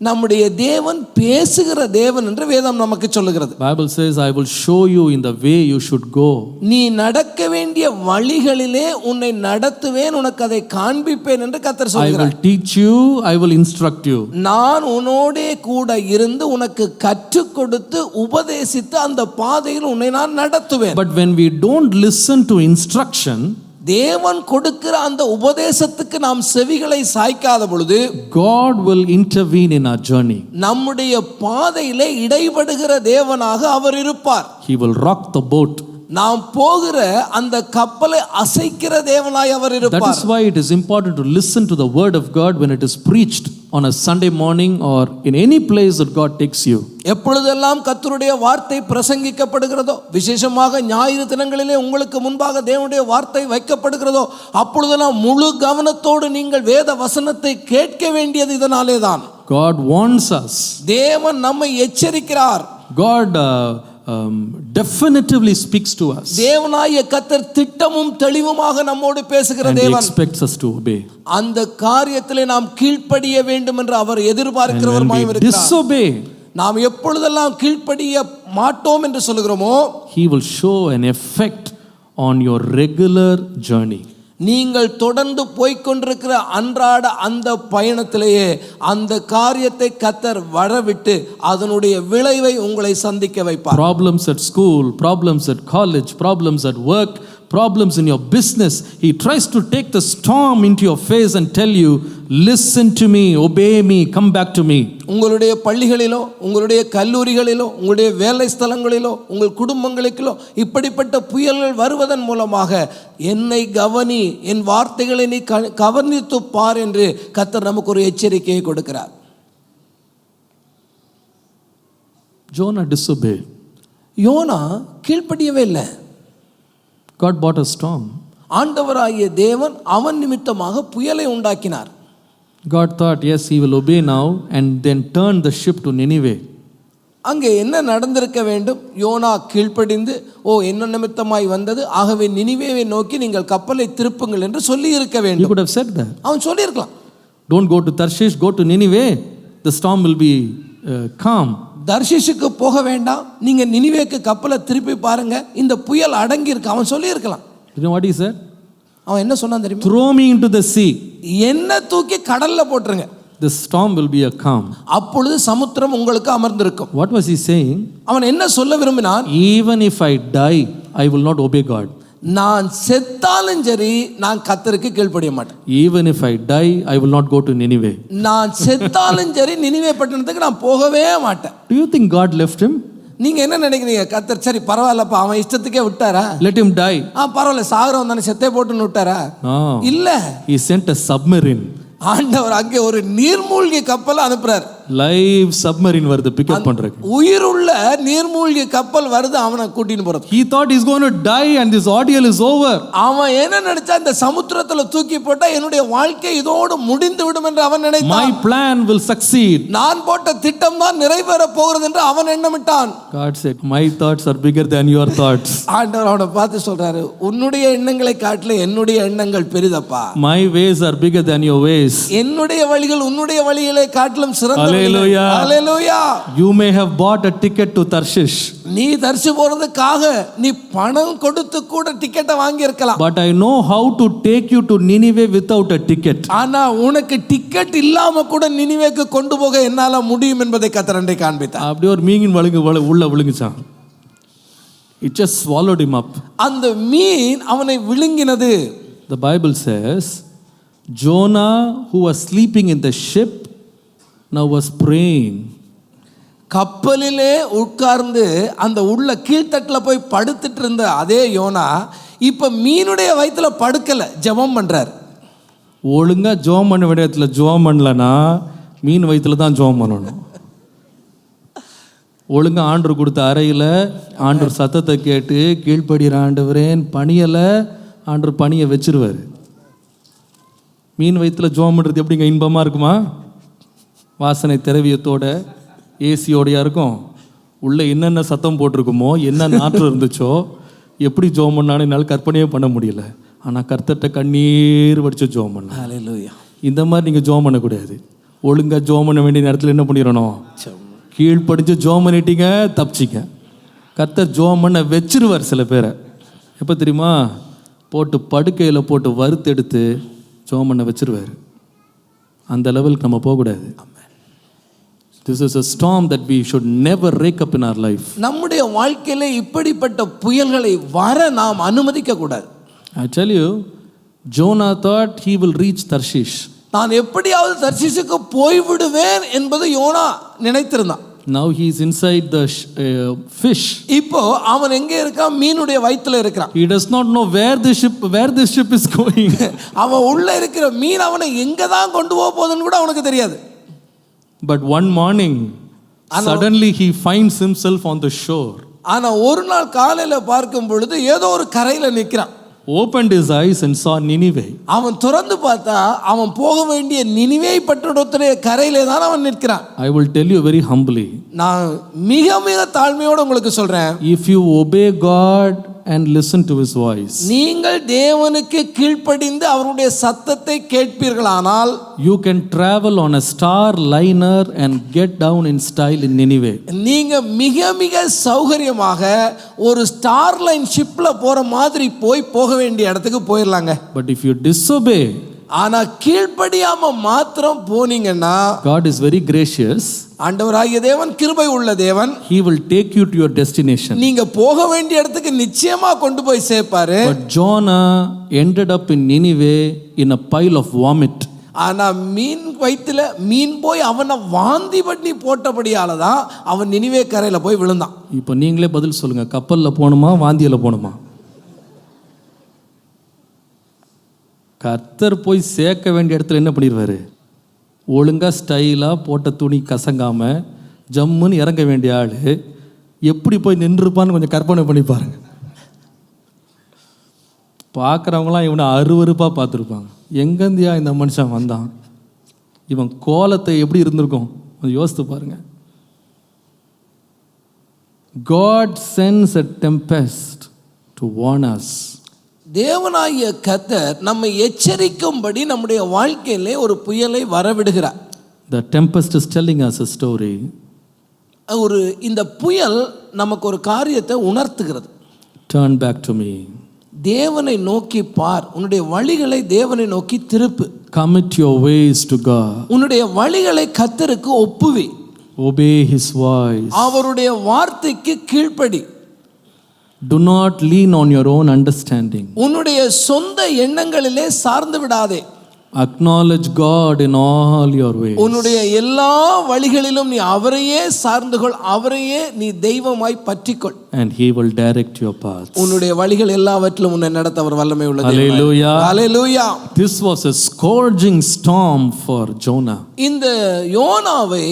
நம்முடைய தேவன் பேசுகிற தேவன் என்று வேதம் நமக்கு சொல்லுகிறது. Bible says I will show you in the way you should go. நீ நடக்க வேண்டிய வழிகளிலே உன்னை நடத்துவேன், உனக்கு அதை காண்பிப்பேன் என்று கர்த்தர் I சொல்கிறார். will teach you, I will instruct you. நான் உன்னோடே கூட இருந்து உனக்கு கற்றுக் கொடுத்து உபதேசித்து அந்த பாதையில் உன்னை நான் நடத்துவேன். But when we don't listen to instruction, தேவன் கொடுக்கிற அந்த உபதேசத்துக்கு நாம் செவிகளை சாய்க்காத பொழுது God will intervene in our journey. நம்முடைய பாதையிலே இடைபடுகிற தேவனாக அவர் இருப்பார். He will rock the boat. நாம் போகிற அந்த கப்பலை அசைக்கிற தேவனாய் அவர் That இருப்பார். is why it is important to listen to the word of God when it is preached on a Sunday morning or in any place that God takes you. எப்பொழுதெல்லாம் கர்த்தருடைய வார்த்தை பிரசங்கிக்கப்படுகிறதோ, விசேஷமாக ஞாயிறு தினங்களிலே உங்களுக்கு முன்பாக தேவனுடைய வார்த்தை வைக்கப்படுகிறதோ, அப்பொழுதெல்லாம் முழு கவனத்தோடு நீங்கள் வேத வசனத்தை கேட்க வேண்டியது இதனாலே தான். God warns us. தேவன் நம்மை எச்சரிக்கிறார். God definitively speaks to us. தேவனாகிய கர்த்தர் திட்டமும் தெளிவுமாக நம்மோடு பேசுகிற And He தேவன். expects us to obey. அந்த காரியத்திலே நாம் கீழ்ப்படிய வேண்டும் என்று அவர் And எதிர்பார்க்கிறவருமாய் when we இருக்கிறார். disobey, நாம் எப்பொழுதெல்லாம் கீழ்ப்படிய மாட்டோம் என்று சொல்லுகிறோமோ, He will show an effect on your regular journey. நீங்கள் தொடர்ந்து போய்க்கொண்டிருக்கிற அன்றாட அந்த பயணத்திலேயே அந்த காரியத்தை கர்த்தர் வரவிட்டு அதனுடைய விளைவை உங்களை சந்திக்க வைப்பார். Problems at school, problems at college, problems at work, problems in your business. He tries to take the storm into your face and tell you, listen to me, obey me, come back to me. உங்களுடைய பள்ளிகளிலோ, உங்களுடைய கல்லூரிகளிலோ, உங்களுடைய வேலை ஸ்தலங்களிலோ, உங்கள் குடும்பங்களுக்கிலோ இப்படிப்பட்ட புயல்கள் வருவதன் மூலமாக என்னை கவனி, என் வார்த்தைகளை நீ கவனித்து பார் என்று கர்த்தர் நமக்கு ஒரு எச்சரிக்கையை கொடுக்கிறார். Jonah disobeyed. யோனா கீழ்ப்படியவே இல்லை. God brought a storm. ஆண்டவராகிய தேவன் அவன் நிமித்தமாக புயலை உண்டாக்கினார். God thought, yes, he will obey now and then turn the ship to Nineveh. அங்கே என்ன நடந்திருக்க வேண்டும்? யோனா கீழ்ப்படிந்து, ஓ என்ன நிமித்தமாய் வந்தது, ஆகவே நினிவேவை நோக்கி நீங்கள் கப்பலை திருப்புங்கள் என்று சொல்லி இருக்க He வேண்டும். could have said that. அவன் சொல்லி இருக்கலாம், Don't go to Tarshish, go to Nineveh. The storm will be calm. தர்ஷிஷுக்கு போக வேண்டாம், நீங்க நினிவேக்கு கப்பலை திருப்பி பாருங்க, இந்த புயல் அடங்கி இருக்கு. அவன் சொல்லி இருக்கலாம். You know what he said? அவன் என்ன சொன்னான் தெரியுமா? Throw me into the sea. என்ன தூக்கி கடல்ல போட்டுருங்க, The storm will be a calm. அப்பொழுது சமுத்திரம் உங்களுக்கு அமர்ந்திருக்கும். What was he saying? அவன் என்ன சொல்ல விரும்பினான்? Even if I die, I will not obey God. நான் செத்தாலும் சரி நான் கர்த்தருக்கு கீழ்ப்படிய மாட்டேன். Even if I die, I will not go to Nineveh. நான் செத்தாலும் சரி நினிவே பட்டணத்துக்கு நான் போகவே மாட்டேன். Do you think God left him? நீங்க என்ன நினைக்கிறீங்க? கர்த்தர் சரி பரவாயில்லப்பா அவன் இஷ்டத்துக்கே விட்டாரா? Let him die. பரவாயில்ல சாகரம் தானே, செத்தே போட்டுன்னு விட்டாரா? No. இல்ல, He sent a submarine. ஆண்டவர் அங்கே ஒரு நீர்மூழ்கி கப்பல் அனுப்புறார். Live submarine வருது பிக்கப் பண்றதுக்கு. உயிருள்ள நீர்மூழ்கி கப்பல் வருது அவனை கூட்டின்னு போறது. He thought he's going to die and this ordeal is over. அவன் என்ன நினைச்சா, இந்த சமுத்திரத்துல தூக்கி போட்டா என்னுடைய வாழ்க்கை இதோடு முடிந்து விடும் என்று அவன் நினைத்தான். My plan will succeed. நான் போட்ட திட்டம் தான் நிறைவேற போகிறது என்று அவன் எண்ணமிட்டான். God said, my thoughts are bigger than your thoughts. ஆண்டவர் அவனை பார்த்து சொல்றாரு, உன்னுடைய எண்ணங்களை காட்டில என்னுடைய எண்ணங்கள் பெரிதப்பா. My ways are bigger than your ways. என்னுடைய வழிகள் உன்னுடைய வழிகளை காட்டிலும் சிறந்தவை. Hallelujah. Hallelujah. You may have bought a ticket to Tarshish. நீ தர்ஷி போறதுக்காக நீ பணம் கொடுத்து கூட டிக்கெட்டை வாங்கி இருக்கலாம். But I know how to take you to Nineveh without a ticket. ஆனா உனக்கு டிக்கெட் இல்லாம கூட நினிவேக்கு கொண்டு போக என்னால முடியும் என்பதை கர்த்தர் அன்றைக்கு காண்பித்தார். அப்படியே ஒரு மீன் உள்ள விழுங்குச்சான். It just swallowed him up. அந்த மீன் அவனை விழுங்கினது. The Bible says Jonah, who was sleeping in the ship, now was praying. கப்பலிலே உட்கார்ந்து அந்த உள்ள கீழ்த்தட்டில் போய் படுத்துட்டு இருந்த அதே யோனா இப்ப மீனுடைய வயிற்றுல படுக்கல, ஜெபம் பண்றார். ஒழுங்கா ஜெபம் பண்ண வேண்டிய இடத்துல ஜெபம் பண்ணலனா மீன் வயிற்றுல தான் ஜெபம் பண்ணணும். ஒழுங்கா ஆண்டவர் கொடுத்த அறையில் ஆண்டவர் சத்தத்தை கேட்டு கீழ்ப்படுகிற ஆண்டவரேன் பணியலை ஆண்டவர் பணியை வச்சிருவார். மீன் வயிற்றுல ஜெபம் பண்ணுறது எப்படிங்க இன்பமாக இருக்குமா? வாசனை திரவியத்தோட ஏசியோடையா இருக்கும். உள்ளே என்னென்ன சத்தம் போட்டிருக்குமோ, என்ன நாற்றம் இருந்துச்சோ, எப்படி ஜெபம் பண்ணான்னு என்னால் கற்பனையே பண்ண முடியல. ஆனால் கர்த்தர்கிட்ட கண்ணீர் வடித்து ஜெபம் பண்ண. ஹல்லேலூயா. இந்த மாதிரி நீங்கள் ஜெபம் பண்ணக்கூடாது. ஒழுங்காக ஜெபம் பண்ண வேண்டிய நேரத்தில் என்ன பண்ணிடணும்? கீழ்ப்படிஞ்சு ஜெபம் பண்ணிட்டீங்க, தப்பிச்சிங்க. கர்த்தர் ஜெபம் பண்ண வச்சிருவார் சில பேரை. எப்போ தெரியுமா? போட்டு படுக்கையில் போட்டு வறுத்தெடுத்து ஜெபம் பண்ண வச்சிருவார். அந்த லெவலுக்கு நம்ம போகக்கூடாது. This is a storm that we should never rake up in our life. நம்முடைய வாழ்க்கையில இப்படிப்பட்ட புயல்களை வர நாம் அனுமதிக்க கூடாது. I tell you, Jonah thought he will reach Tarshish. நான் எப்படியாவது தர்ஷீசுக்கு போய்விடுவேன் என்பது YONO நினைத்திருந்தான். Now he is inside the fish. இப்போ அவன் எங்கே இருக்கான்? மீனுடைய வயித்துல இருக்கிறான். He does not know where this ship is going. அவன் உள்ள இருக்கிற மீன் அவனை எங்க தான் கொண்டு போக போகுதுன்னு கூட அவனுக்கு தெரியாது. But one morning, suddenly he finds himself on the shore. ஆனா ஒரு நாள் காலையில பார்க்கும் பொழுது ஏதோ ஒரு கரையில நிற்கிறான். Opened his eyes and saw Nineveh. அவன் திறந்து பார்த்தா அவன் போக வேண்டிய நினிவே பட்டணத்துடைய கரையிலே தான் அவன் நிற்கிறான். I will tell you very humbly. நான் மிக மிக தாழ்மையோடு உங்களுக்கு சொல்றேன். If you obey God and listen to his voice, நீங்கள் தேவனுக்கு கீழ்ப்படிந்து அவருடைய சத்தத்தை கேட்பீர்களானால், you can travel on a star liner and get down in style in Nineveh. நீங்க மிக மிக சௌகரியமாக ஒரு ஸ்டார் லைன் ஷிப்ல போற மாதிரி போக வேண்டிய இடத்துக்கு போயிடலாங்க. But if you disobey, ஆனா கீழ்ப்படியாம மாத்திரம் போனீங்கன்னா, God is very gracious. ஆண்டவராகிய தேவன் கிருபை உள்ள தேவன். He will take you to your destination. நீங்க போக வேண்டிய இடத்துக்கு நிச்சயமா கொண்டு போய் சேர்ப்பாரு. But Jonah ended up in Nineveh in a pile of vomit. ஆனா மீன் வயித்துல மீன் போய் அவனை வாந்தி பண்ணி போட்டபடியால தான் அவன் நினிவே கரையில போய் விழுந்தான். இப்போ நீங்களே பதில் சொல்லுங்க, கப்பல்ல போகணுமா வாந்தியில போகணுமா? கர்த்தர் போய் சேர்க்க வேண்டிய இடத்துல என்ன பண்ணிடுவாரு? ஒழுங்காக ஸ்டைலாக போட்ட துணி கசங்காமல் ஜம்முன்னு இறங்க வேண்டிய ஆள் எப்படி போய் நின்றுருப்பான்னு கொஞ்சம் கற்பனை பண்ணி பாருங்க. பார்க்குறவங்களாம் இவனை அருவருப்பாக பார்த்துருப்பாங்க. எங்கேருந்தியா இந்த மனுஷன் வந்தான்? இவன் கோலத்தை எப்படி இருந்திருக்கும் கொஞ்சம் யோசித்து பாருங்க. God sends a tempest to warn us. தேவனாகிய கர்த்தர் நம்மை எச்சரிக்கும்படி நம்முடைய வாழ்க்கையிலே ஒரு புயலை வரவிடுகிறார். The tempest is telling us a story. இந்த புயல் நமக்கு ஒரு காரியத்தை உணர்த்துகிறது. Turn back to me. தேவனை நோக்கி பார், உன்னுடைய வழிகளை தேவனை நோக்கி திருப்பு. Commit your ways to God. உன்னுடைய வழிகளை கர்த்தருக்கு ஒப்புவி. Obey his voice. அவருடைய வார்த்தைக்கு கீழ்ப்படி. Do not lean on your own understanding. உன்னுடைய சொந்த எண்ணங்களிலே சார்ந்து விடாதே. Acknowledge God in all your ways. உன்னுடைய எல்லா வழிகளிலும் நீ அவரையே சார்ந்து கொள், அவரையே நீ தெய்வமாய் பற்றிக்கொள். And he will direct your paths. உன்னுடைய வழிகள் எல்லாவற்றிலும் உன்னை நடத்த அவர் வல்லமை உள்ள தேவன். Hallelujah. Hallelujah. This was a scourging storm for Jonah. இந்த யோனாவை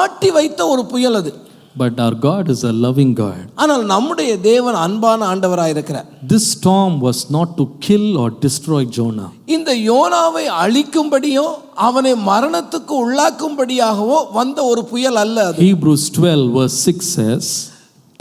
ஆட்டி வைத்த ஒரு புயல் அது. But our God is a loving God. ஆனால் நம்முடைய தேவன் அன்பான ஆண்டவராய் இருக்கிறார். This storm was not to kill or destroy Jonah. இந்த யோனாவை அழிக்கும்படியோ அவனை மரணத்துக்கு உள்ளாக்கும்படியாகவோ வந்த ஒரு புயல் அல்ல அது. Hebrews 12 verse 6 says,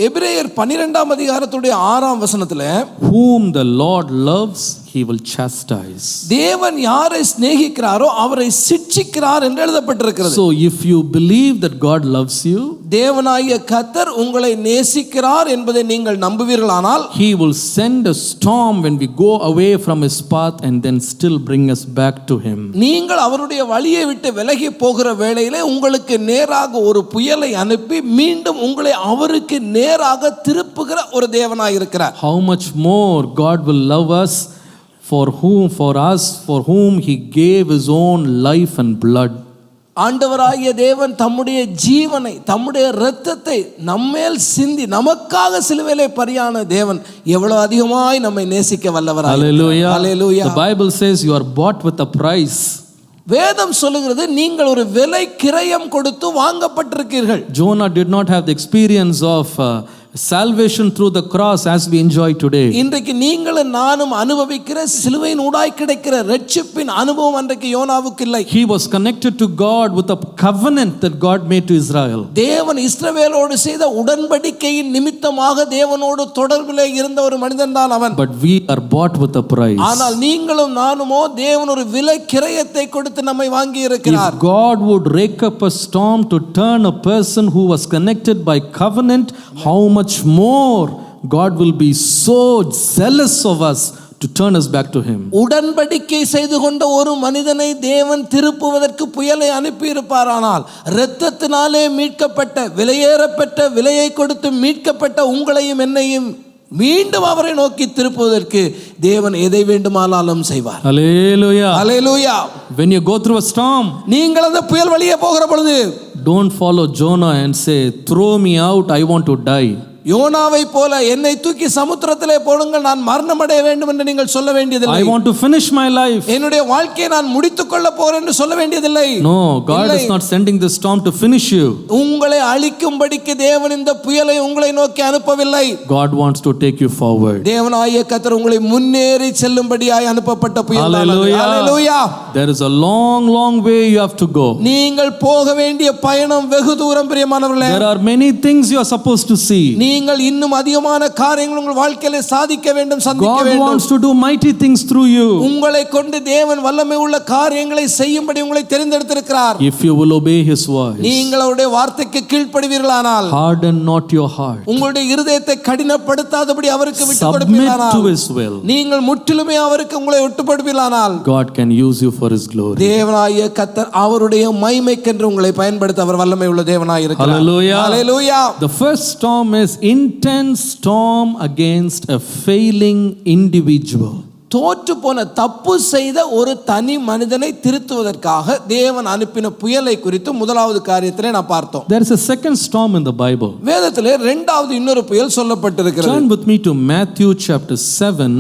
எபிரேயர் 12ஆம் அதிகாரத்துடைய 6ஆம் வசனத்துல, whom the Lord loves he will chastise. தேவன் யாரை சிநேகிக்கிறாரோ அவரை சிட்சிக்கிறார் என்று எழுதப்பட்டிருக்கிறது. So if you believe that God loves you, தேவனாகிய கர்த்தர் உங்களை நேசிக்கிறார் என்பதை நீங்கள் நம்புவீர்களானால், he will send a storm when we go away from his path and then still bring us back to him. நீங்கள் அவருடைய வழியை விட்டு விலகி போகிற வேளையிலே உங்களுக்கு நேராக ஒரு புயலை அனுப்பி மீண்டும் உங்களை அவருக்கு நேராக திருப்புகிற ஒரு தேவனாய் இருக்கிறார். How much more God will love us, for whom he gave his own life and blood. ஆண்டவராகிய தேவன் தம்முடைய ஜீவனை, தம்முடைய இரத்தத்தை நம்மேல் சிந்தி நமக்காக சிலுவையிலே பரியான தேவன் எவ்வளவு அதிகமாய் நம்மை நேசிக்க வல்லவராய். Hallelujah. Hallelujah. The Bible says you are bought with a price. வேதம் சொல்லுகிறது நீங்கள் ஒரு விலை கிரயம் கொடுத்து வாங்கப்பட்டிருக்கிறீர்கள். Jonah did not have the experience of Salvation through the cross as we enjoy today. இன்றைக்கு நீங்களும் நானும் அனுபவிக்கிற சிலுவையின் ஊடாய் கிடைக்கிற ரட்சிப்பின் அனுபவம் அன்றைக்கு யோனாவுக்கு இல்லை. He was connected to God with a covenant that God made to Israel. தேவன் இஸ்ரவேலோடு செய்த உடன்படிக்கையின் நிமித்தமாக தேவனோடு தொடர்பிலே இருந்த ஒரு மனிதன் தான் அவன். But we are bought with a price. ஆனால் நீங்களும் நானுமோ தேவன் ஒரு விலை கிரயத்தை கொடுத்து நம்மை வாங்கி இருக்கிறார். If God would rake up a storm to turn a person who was connected by covenant, how much more God will be so zealous of us to turn us back to him. உடன்படிக்கை செய்து கொண்ட ஒரு மனிதனை தேவன் திருப்புவதற்கு புயலை அனுப்பி இருப்பாரானால், இரத்தத்தினாலே மீட்கப்பட்ட விலையேறப்பட்ட விலையை கொடுத்து மீட்கப்பட்ட உங்களையும் என்னையும் மீண்டும் அவரை நோக்கி திருப்புவதற்கு தேவன் எதை வேண்டுமானாலும் செய்வார். Hallelujah. Hallelujah. When you go through a storm, நீங்கள் அந்த புயல் வழியே போகிற பொழுது don't follow Jonah and say, throw me out, I want to die. யோனாவை போல என்னை தூக்கி சமுத்திரத்திலே போடுங்கள், நான் மரணம் அடைய வேண்டும் என்று நீங்கள் சொல்ல வேண்டியதில்லை. I want to finish my life. என்னுடைய வாழ்க்கையை நான் முடித்துக் கொள்ள போறேன் என்று சொல்ல வேண்டியதில்லை. No, God is not sending this storm to finish you. உங்களை அழிக்கும்படிக்கு தேவன் இந்த புயலை உங்களை நோக்கி அனுப்பவில்லை. God wants to take you forward. தேவனாகிய கர்த்தர் உங்களை முன்னேறி செல்லும்படியாய் அனுப்பப்பட்ட புயல். Hallelujah. There is a long way you have to go. நீங்கள் போக வேண்டிய பயணம் வெகு தூரம் பிரியமானவர்களே. There are many things you are supposed to see. நீங்கள் இன்னும் அதிகமான காரியங்கள் உங்கள் வாழ்க்கையிலே சாதிக்க வேண்டும், சந்திக்க வேண்டும். God wants to do mighty things through you. உங்களை கொண்டு தேவன் வல்லமை உள்ள காரியங்களை செய்யும்படி உங்களை தெரிந்தெடுத்திருக்கிறார். If you will obey his voice, நீங்கள் அவருடைய வார்த்தைக்கு கீழ்ப்படிவீர்களானால், harden not your heart, உங்களுடைய இருதயத்தை கடினப்படுத்தாதபடி அவருக்கு விட்டுக் கொடுப்பீர்களானால், submit to his will, நீங்கள் முற்றிலுமே அவருக்கு உங்களை விட்டுப்படுவீர்களானால், God can use you for his glory. தேவனாகிய கர்த்தர் அவருடைய மகிமைக்கென்று உங்களை பயன்படுத்த அவர் வல்லமை உள்ள தேவனாய் இருக்கிறார். Hallelujah. Hallelujah. The first storm is intense storm against a failing individual. தோற்று போன தப்பு செய்த ஒரு தனி மனிதனை திருத்துவதற்காக தேவன் அனுப்பின புயலை குறித்து முதலாவது காரியத்திலே நான் பார்த்தோம். There is a second storm in the Bible. வேதத்திலே இரண்டாவது இன்னொரு புயல் சொல்லப்பட்டிருக்கிறது. Turn with me to Matthew chapter 7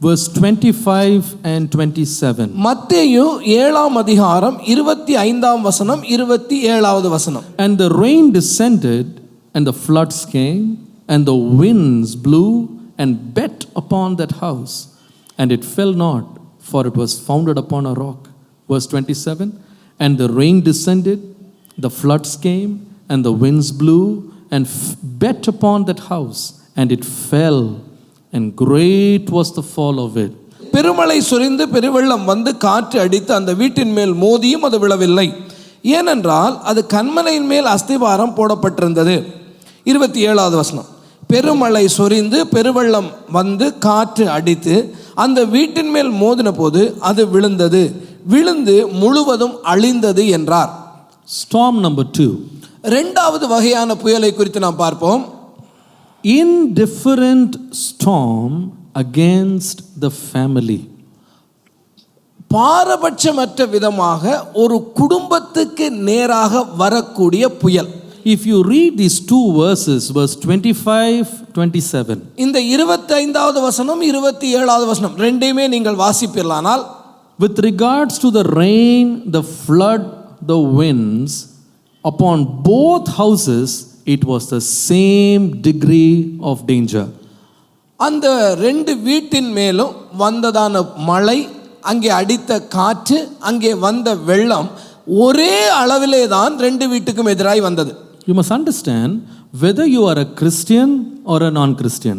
verse 25 and 27. மத்தேயு 7ஆம் அதிகாரம் 25ஆம் வசனம் 27வது வசனம். And the rain descended and the floods came and the winds blew and beat upon that house and it fell not, for it was founded upon a rock. Verse 27. And the rain descended, the floods came and the winds blew and beat upon that house and it fell, and great was the fall of it. பெருமழை சொரிந்து பெருவெள்ளம் வந்து காற்று அடித்து அந்த வீட்டின் மேல் மோதியும் அது விழவில்லை, ஏனென்றால் அது கன்மலையின் மேல் அஸ்திபாரம் போடப்பட்டிருந்தது. 27வது வசனம். பெருமழை சொரிந்து பெருவெள்ளம் வந்து காற்று அடித்து அந்த வீட்டின் மேல் மோதின போது அது விழுந்தது, விழுந்து முழுவதும் அழிந்தது என்றார். Storm number 2. இரண்டாவது வகையான புயலை குறித்து நாம் பார்ப்போம். Indifferent storm against the family. பாரபட்சமற்ற விதமாக ஒரு குடும்பத்துக்கு நேராக வரக்கூடிய புயல். If you read these two verses, verse 25, 27. இந்த 25வது வசனம் 27வது வசனம் ரெண்டையுமே நீங்கள் வாசிப்பீர்களானால், with regards to the rain, the flood, the winds, upon both houses it was the same degree of danger. அந்த ரெண்டு வீட்டின் மேலும் வந்ததான மழை, அங்கே அடித்த காற்று, அங்கே வந்த வெள்ளம் ஒரே அளவிலே தான் ரெண்டு வீட்டுக்கும் எதிராய் வந்தது. You must understand, whether you are a Christian or a non-Christian,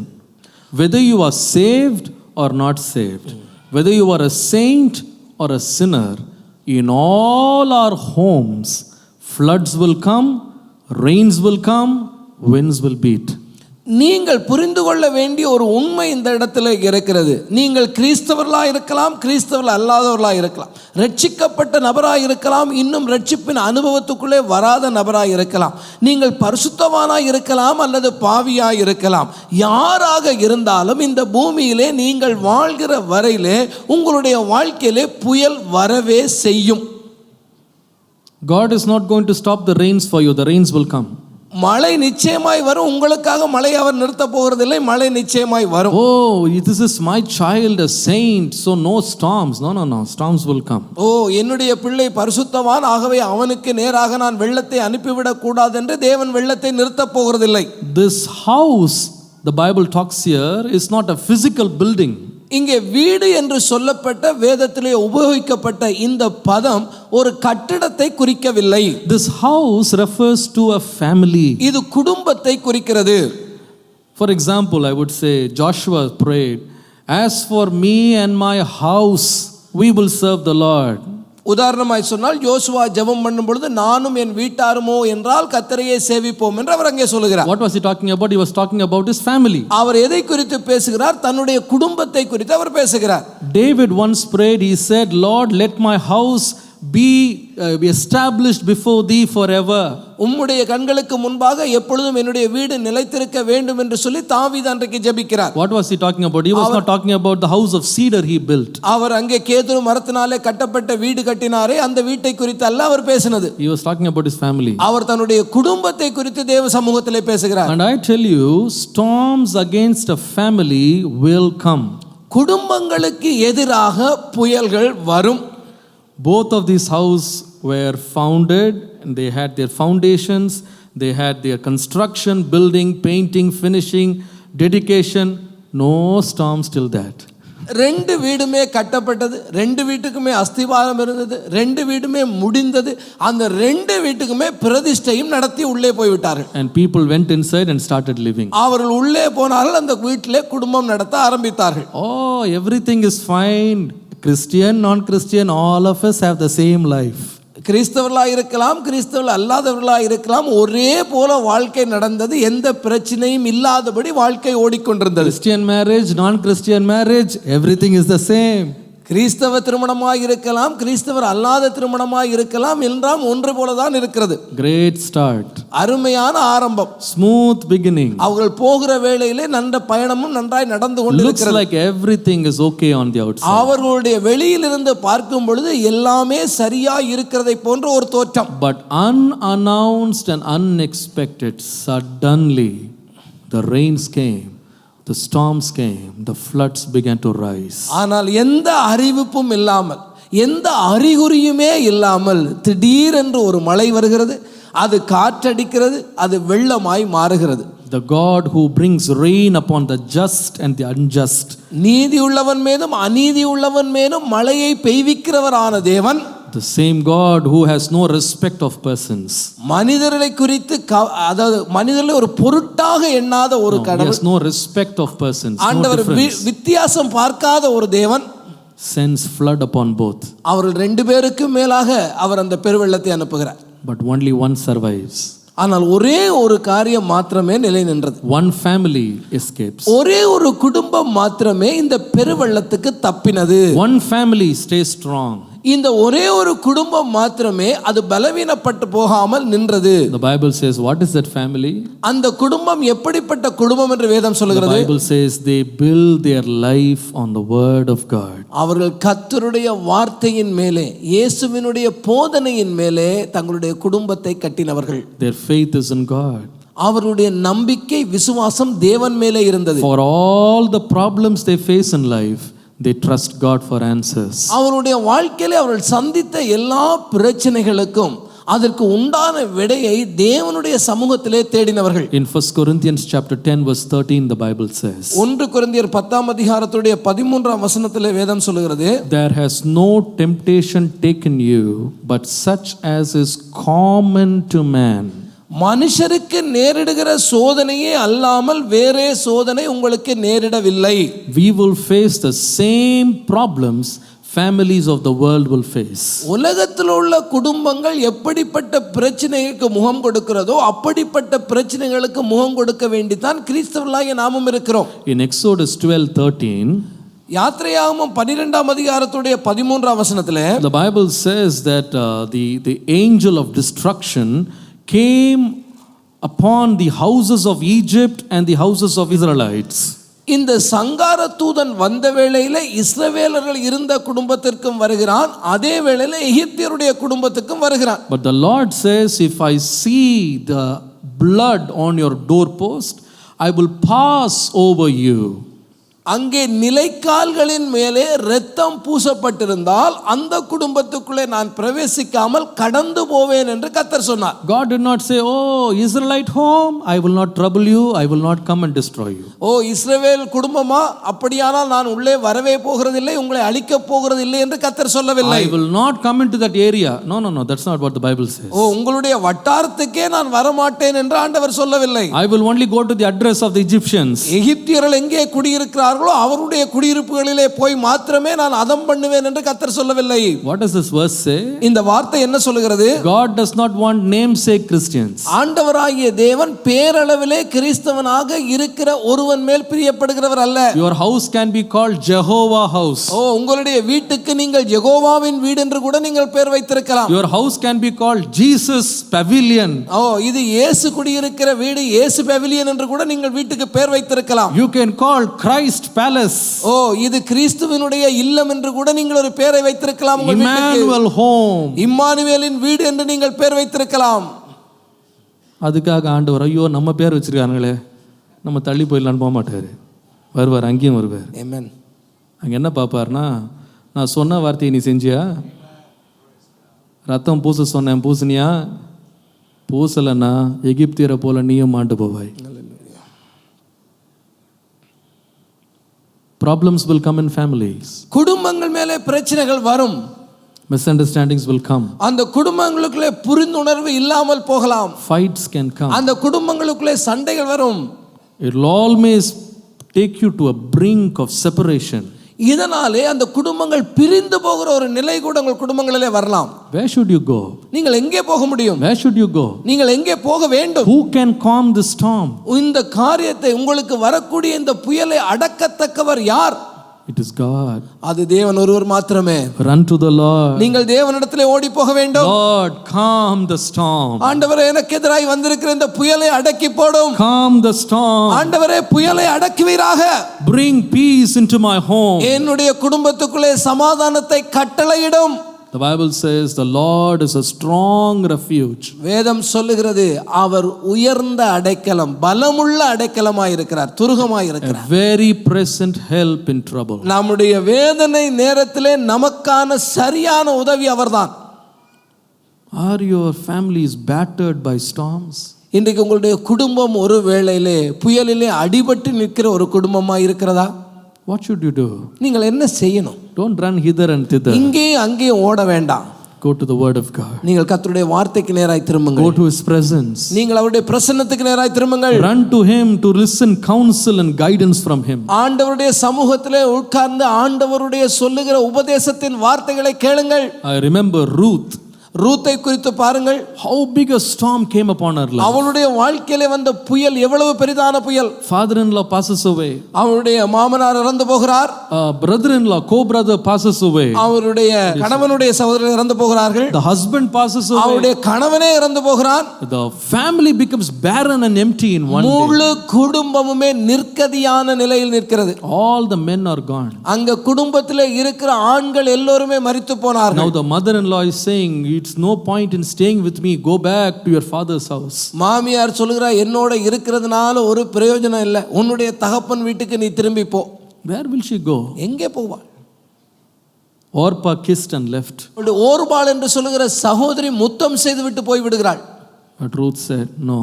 whether you are saved or not saved, whether you are a saint or a sinner, in all our homes, floods will come, rains will come, winds will beat. நீங்கள் புரிந்து கொள்ள வேண்டிய ஒரு உண்மை இந்த இடத்துல இருக்கிறது. நீங்கள் கிறிஸ்தவர்களாக இருக்கலாம், கிறிஸ்தவர்கள் அல்லாதவர்களாக இருக்கலாம், ரட்சிக்கப்பட்ட நபராக இருக்கலாம், இன்னும் ரட்சிப்பின் அனுபவத்துக்குள்ளே வராத நபராக இருக்கலாம், நீங்கள் பரிசுத்தவானாக இருக்கலாம் அல்லது பாவியாக இருக்கலாம். யாராக இருந்தாலும் இந்த பூமியிலே நீங்கள் வாழ்கிற வரையிலே உங்களுடைய வாழ்க்கையிலே புயல் வரவே செய்யும். God is not going to stop the rains for you. The rains will come. மழை நிச்சயமாய் வரும், உங்களுக்காக மழை அவர் நிறுத்த போகிறதில்லை, மழை நிச்சயமாய் வரும். Oh, this is my child, a saint, so no storms. No, storms will come. ஓ, என்னுடைய பிள்ளை பரிசுத்தவான், ஆகவே அவனுக்கு நேராக நான் வெள்ளத்தை அனுப்பிவிடக் கூடாது என்று தேவன் வெள்ளத்தை நிறுத்த போகிறதில்லை. This house, the Bible talks here, is not a physical building. இங்கே வீடு என்று சொல்லப்பட்ட வேதத்திலே உபயோகிக்கப்பட்ட இந்த பதம் ஒரு கட்டிடத்தை குறிக்கவில்லை. This house refers to a family. இது குடும்பத்தை குறிக்கிறது. For example, I would say Joshua prayed, "As for me and my house, we will serve the Lord." உதாரணமாய் சொன்னால் யோசுவா ஜெபம் பண்ணும் பொழுது நானும் என் வீட்டாருமோ என்றால் கர்த்தரையே சேவிப்போம் என்று அவர் அங்கே சொல்லுகிறார். What was he talking about? He was talking about his family. அவர் எதை குறித்து பேசுகிறார்? தன்னுடைய குடும்பத்தை குறித்து அவர் பேசுகிறார். David once prayed, he said, "Lord, let my house be established before thee forever." உம்முடைய கண்களுக்கு முன்பாக எப்பொழுதும் என்னுடைய வீடு நிலைத்திருக்க வேண்டும் என்று சொல்லி தாவீது அன்றைக்கு ஜெபிக்கிறார். What was he talking about? He was not talking about the house of cedar he built. அவர் அங்கே கேதுரு மரத்தினாலே கட்டப்பட்ட வீடு கட்டினாரே, அந்த வீட்டை குறித்து அல்ல அவர் பேசினது. He was talking about his family. அவர் தன்னுடைய குடும்பத்தை குறித்து தேவ சமூகத்திலே பேசுகிறார். And I tell you, storms against a family will come. குடும்பங்களுக்கு எதிராக புயல்கள் வரும். Both of these houses were founded and they had their foundations, they had their construction, building, painting, finishing, dedication. No storms till that. ரெண்டு வீடுமே கட்டப்பட்டது, ரெண்டு வீட்டுக்குமே அஸ்திவாரம் இருந்தது, ரெண்டு வீடுமே முடிந்தது, அந்த ரெண்டு வீட்டுக்குமே பிரதிஷ்டையும் நடத்தி உள்ளே போய்விட்டார்கள். And people went inside and started living. அவர்கள் உள்ளே போனார்கள், அந்த வீட்டிலே குடும்பம் நடத்த ஆரம்பித்தார்கள். Oh, everything is fine. Christian, non-Christian, all of us have the same life. கிறிஸ்தவர்களாக இருக்கலாம், கிறிஸ்தவர்கள் அல்லாதவர்களாக இருக்கலாம், ஒரே போல வாழ்க்கை நடந்தது, எந்த பிரச்சனையும் இல்லாதபடி வாழ்க்கை ஓடிக்கொண்டிருந்தது. Christian marriage, non-Christian marriage, everything is the same. கிறிஸ்தவ திருமணமாக இருக்கலாம், கிறிஸ்தவர் அல்லாத திருமணமாக இருக்கலாம், எல்லாம் ஒன்று போலதான் இருக்கிறது. Great start. அருமையான ஆரம்பம், smooth beginning. அவர்கள் போகிற வேளையிலே நல்ல பயணமும் நன்றாய் நடந்து Looks கொண்டிருக்கிறது. like everything is okay on the outside. அவர்களுடைய வெளியிலிருந்து பார்க்கும் பொழுது எல்லாமே சரியா இருக்கிறதை போன்ற ஒரு தோற்றம். But unannounced and unexpected, suddenly the rains came, the storms came, the floods began to rise. ஆனால் எந்த அறிவிப்பும் இல்லாமல், எந்த அறிகுறியுமே இல்லாமல் திடீரென்று ஒரு மழை வருகிறது, அது காற்றடிக்கிறது, அது வெள்ளமாய் மாறுகிறது. The God who brings rain upon the just and the unjust. நீதி உள்ளவன் மீதும் அநீதி உள்ளவன் மீதும் மழையை பெய்விக்கிறவரான தேவன், The same God who has no respect of persons. மனிதர்களை குறித்து அதாவது மனிதர்களை ஒரு பொருட்டாக எண்ணாத ஒரு He கடவுள், has no respect of persons. No ஆண்டவர் difference. வித்தியாசம் பார்க்காத ஒரு தேவன் Sends flood upon both. அவர்கள் ரெண்டு பேருக்கும் மேலாக அவர் அந்த பெருவெள்ளத்தை அனுப்புகிறார். But only one survives. ஆனால் ஒரே ஒரு காரியம் மாத்திரமே நிலை நின்றது. One family escapes. ஒரே ஒரு குடும்பம் மாத்திரமே இந்த பெருவெள்ளத்துக்கு தப்பினது. One family stays strong. இந்த ஒரே ஒரு குடும்பம் மாத்திரமே அது பலவீனப்பட்டு போகாமல் நின்றது. The Bible says, what is that family? அந்த குடும்பம் எப்படிப்பட்ட குடும்பம் என்று வேதம் சொல்கிறது? The Bible says they build their life on the word of God. அவர்கள் கர்த்தருடைய வார்த்தையின் மேலே, இயேசுவினுடைய போதனையின் மேலே தங்களுடைய குடும்பத்தை கட்டினவர்கள். Their faith is in God. அவர்களுடைய நம்பிக்கை விசுவாசம் தேவன் மேலே இருந்தது. For all the problems they face in life, they trust God for answers. அவருடைய வாழ்க்கையிலே அவர்கள் சந்தித்த எல்லா பிரச்சனைகளுக்கும் அதற்கு உண்டான விடையை தேவனுடைய சமூகத்திலே தேடினவர்கள். In 1 Corinthians chapter 10 verse 13 the Bible says, 1 கொரிந்தியர் 10ஆம் அதிகாரத்துடைய 13ஆம் வசனத்திலே வேதம் சொல்கிறது, There has no temptation taken you but such as is common to man. மனுஷருக்கு நேரிடுகிற சோதனையே அல்லாமல் வேறே சோதனை உங்களுக்கு நேரிடவில்லை. We will face the same problems families of the world will face. உலகத்தில் உள்ள குடும்பங்கள் எப்படிப்பட்ட பிரச்சனைகளுக்கு முகம் கொடுக்கிறதோ அப்படிப்பட்ட பிரச்சனைகளுக்கு முகம் கொடுக்க வேண்டித்தான் கிறிஸ்தவர்களாகிய நாமும் இருக்கிறோம். In Exodus 12:13 யாத்திரையாகமம் 12ஆம் அதிகாரத்துடைய 13ஆம் வசனத்திலே the Bible says that the angel of destruction came upon the houses of Egypt and the houses of Israelites. இந்த சங்கார தூதன் வந்த வேளையில இஸ்ரவேலர்கள் இருந்த குடும்பத்திற்கும் வருகிறான், அதே வேளையில எகிப்தியருடைய குடும்பத்துக்கும் வருகிறான். But the Lord says, if I see the blood on your doorpost, I will pass over you. அங்கே நிலைக்கால்களின் மேலே இரத்தம் பூசப்பட்டிருந்தால் அந்த குடும்பத்துக்குள்ளே நான் பிரவேசிக்காமல் கடந்து போவேன் என்று கர்த்தர் சொன்னார். God did not say, oh, Israelite home, I will not trouble you, I will not come and destroy you. ஓ இஸ்ரவேல் குடும்பமா, அப்படியானால் நான் உள்ளே வரவே போகிறதில்லை, உங்களை அழிக்க போகிறதில்லை என்று கர்த்தர் சொல்லவில்லை. I will not come into that area. No, that's not what the Bible says. ஓ உங்களுடைய வட்டாரத்துக்கே நான் வரமாட்டேன் என்று ஆண்டவர் சொல்லவில்லை. I will only go to the address of the Egyptians. எகிப்தியர்கள் எங்கே குடியிருக்கிறார்களோ அவருடைய குடியிருப்புகளிலே போய் மாத்திரமே நான் அதம் பண்ணுவேன் என்று கர்த்தர் சொல்லவில்லை. What does this verse say? இந்த வார்த்தை என்ன சொல்கிறது? God does not want namesake Christians. ஆண்டவராகிய தேவன் பேரளவிலே கிறிஸ்தவனாக இருக்கிற ஒருவன் மேல் பிரியப்படுகிறவர் அல்ல. Your house can be called Jehovah house. ஓ உங்களுடைய வீட்டுக்கு நீங்கள் யெகோவாவின் வீடு என்று கூட நீங்கள் பெயர் வைத்திருக்கலாம். Your house can be called Jesus pavilion. ஓ இது இயேசு குடியிருக்கிற வீடு, இயேசு பவிலியன் என்று கூட நீங்கள் வீட்டுக்கு பெயர் வைத்திருக்கலாம். You can call Christ palace. ஓ இது கிறிஸ்துவினுடைய இல்லம் என்று கூட நீங்கள் ஒரு பெயரை வைத்திருக்கலாம். உங்கள் வீட்டுக்கு Emmanuel home. இம்மானுவேலின் வீடு என்று நீங்கள் பெயர் வைத்திருக்கலாம். அதுக்காக ஆண்டவர் ஐயோ நம்ம பேர் வச்சிருக்காங்களே நம்ம தள்ளி போயிடலான்னு போக மாட்டார். வருவார், அங்கேயும் வருவார். ஆமென். அங்கே என்ன பார்ப்பார்னா, நான் சொன்ன வார்த்தையை நீ செஞ்சியா? ரத்தம் பூச சொன்னேன், பூசணியா? பூசலைன்னா எகிப்தியரை போல நீயும் மாண்டு போவாய். Problems will come in families. குடும்பங்கள் மேலே பிரச்சனைகள் வரும். Misunderstandings will come. அந்த குடும்பங்களுக்குள்ளே புரிந்துணர்வு இல்லாமல் போகலாம். Fights can come. அந்த குடும்பங்களுக்குள்ளே சண்டைகள் வரும். It will always take you to a brink of separation. இதனாலே அந்த குடும்பங்கள் பிரிந்து போகிற ஒரு நிலை கூட உங்கள் குடும்பங்களிலே வரலாம். Where should you go? நீங்கள் எங்கே போக முடியும்? Where should you go? நீங்கள் எங்கே போக வேண்டும்? Who can calm the storm? இந்த காரியத்தை, உங்களுக்கு வரக்கூடிய இந்த புயலை அடக்கத்தக்கவர் யார்? It is God. அது தேவன் ஒருவர் மாத்திரமே. Run to the Lord. நீங்கள் தேவனிடத்திலே ஓடி போக வேண்டும். Lord, calm the storm. ஆண்டவரே எனக்கு எதிராய் வந்திருக்கிற இந்த புயலை அடக்கி போடும். Calm the storm. ஆண்டவரே புயலை அடக்குவீராக. Bring peace into my home. என்னுடைய குடும்பத்துக்குள்ளே சமாதானத்தை கட்டளையிடும். The Bible says the Lord is a strong refuge. வேதம் சொல்லுகிறது அவர் உயர்ந்த அடைக்கலம், பலமுள்ள அடைக்கலமாய் இருக்கிறார், துருகமாய் இருக்கிறார். A very present help in trouble. நம்முடைய வேதனை நேரத்திலே நமக்கான சரியான உதவி அவர்தான். Are your families battered by storms? இன்றைக்கு உங்களுடைய குடும்பம் ஒரு வேளையிலே புயலிலே அடிபட்டு நிற்கிற ஒரு குடும்பமாய் இருக்கிறதா? What should you do? நீங்கள் என்ன செய்யணும்? Don't run hither and thither. இங்கே அங்கே ஓட வேண்டாம். Go to the word of God. நீங்கள் கர்த்தருடைய வார்த்தைக்கு நேராய் திரும்புங்கள். Go to his presence. நீங்கள் அவருடைய பிரசன்னத்துக்கு நேராய் திரும்புங்கள். Run to him to listen counsel and guidance from him. ஆண்டவருடைய சமூகத்திலே உட்கார்ந்து ஆண்டவருடைய சொல்லுகிற உபதேசத்தின் வார்த்தைகளை கேளுங்கள். I remember Ruth. ரூத்தை குறித்து பாருங்கள். How big a storm came upon her life. அவளுடைய வாழ்க்கையிலே வந்த புயல் எவ்வளவு பெரிதான புயல். Father-in-law passes away. அவருடைய மாமனார் இறந்து போகிறார். Brother-in-law, co-brother passes away. அவருடைய கணவனுடைய சகோதரர் இறந்து போகிறார்கள். The husband passes away. அவருடைய கணவனே இறந்து போகிறார். The family becomes barren and empty in one day. முழு குடும்பமுமே நிர்கதியான நிலையில் நிற்கிறது. All the men are gone. அங்க குடும்பத்திலே இருக்கிற ஆண்கள் எல்லோருமே மரித்து போனார்கள். Now the mother-in-law is saying, it's no point in staying with me, go back to your father's house. மாமியார் சொல்கிறா, என்னோட இருக்கிறதுனால ஒரு பிரயோஜனம் இல்லை, உன்னுடைய தகப்பன் வீட்டுக்கு நீ திரும்பி போ. Where will she go? எங்கே போவாள்? Orpah kissed and left. ஓர்பாள் என்று சொல்லுகிற சகோதரி முத்தம் செய்து விட்டு போய் விடுகிறாள். But Ruth said, no.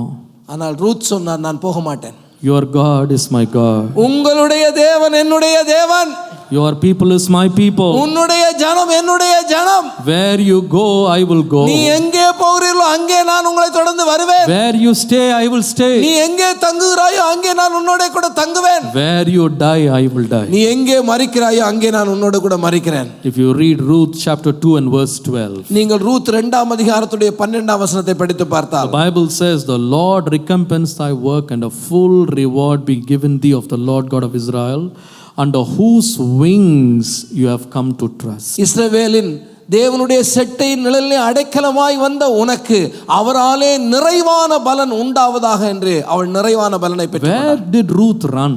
ஆனால் ரூத் சொன்னார், நான் போக மாட்டேன். Your God is my God. உங்களுடைய தேவன் என்னுடைய தேவன். Your people is my people. உன்னுடைய ஜனம் என்னுடைய ஜனம். Where you go, I will go. நீ எங்கே போகிறீர்களோ அங்கே நான் உங்களை தொடர்ந்து வருவேன். Where you stay, I will stay. நீ எங்கே தங்குகிறாயோ அங்கே நான் உன்னோட கூட தங்குவேன். Where you die, I will die. நீ எங்கே மரிக்கிறாயோ அங்கே நான் உன்னோட கூட மரிக்கிறேன். If you read Ruth chapter 2 and verse 12. நீங்கள் ரூத் 2ஆம் அதிகாரத்துடைய 12ஆம் வசனத்தை படித்து பார்த்தால், The Bible says, the Lord recompense thy work, and a full reward be given thee of the Lord God of Israel, under whose wings you have come to trust. இஸ்ரவேலின் தேவனுடைய செட்டையின் நிழலிலே அடைக்கலமாய் வந்த உனக்கு அவராலே நிறைவான பலன் உண்டாவதாக என்று அவள் நிறைவான பலனை பெற்றாள். Where did Ruth run?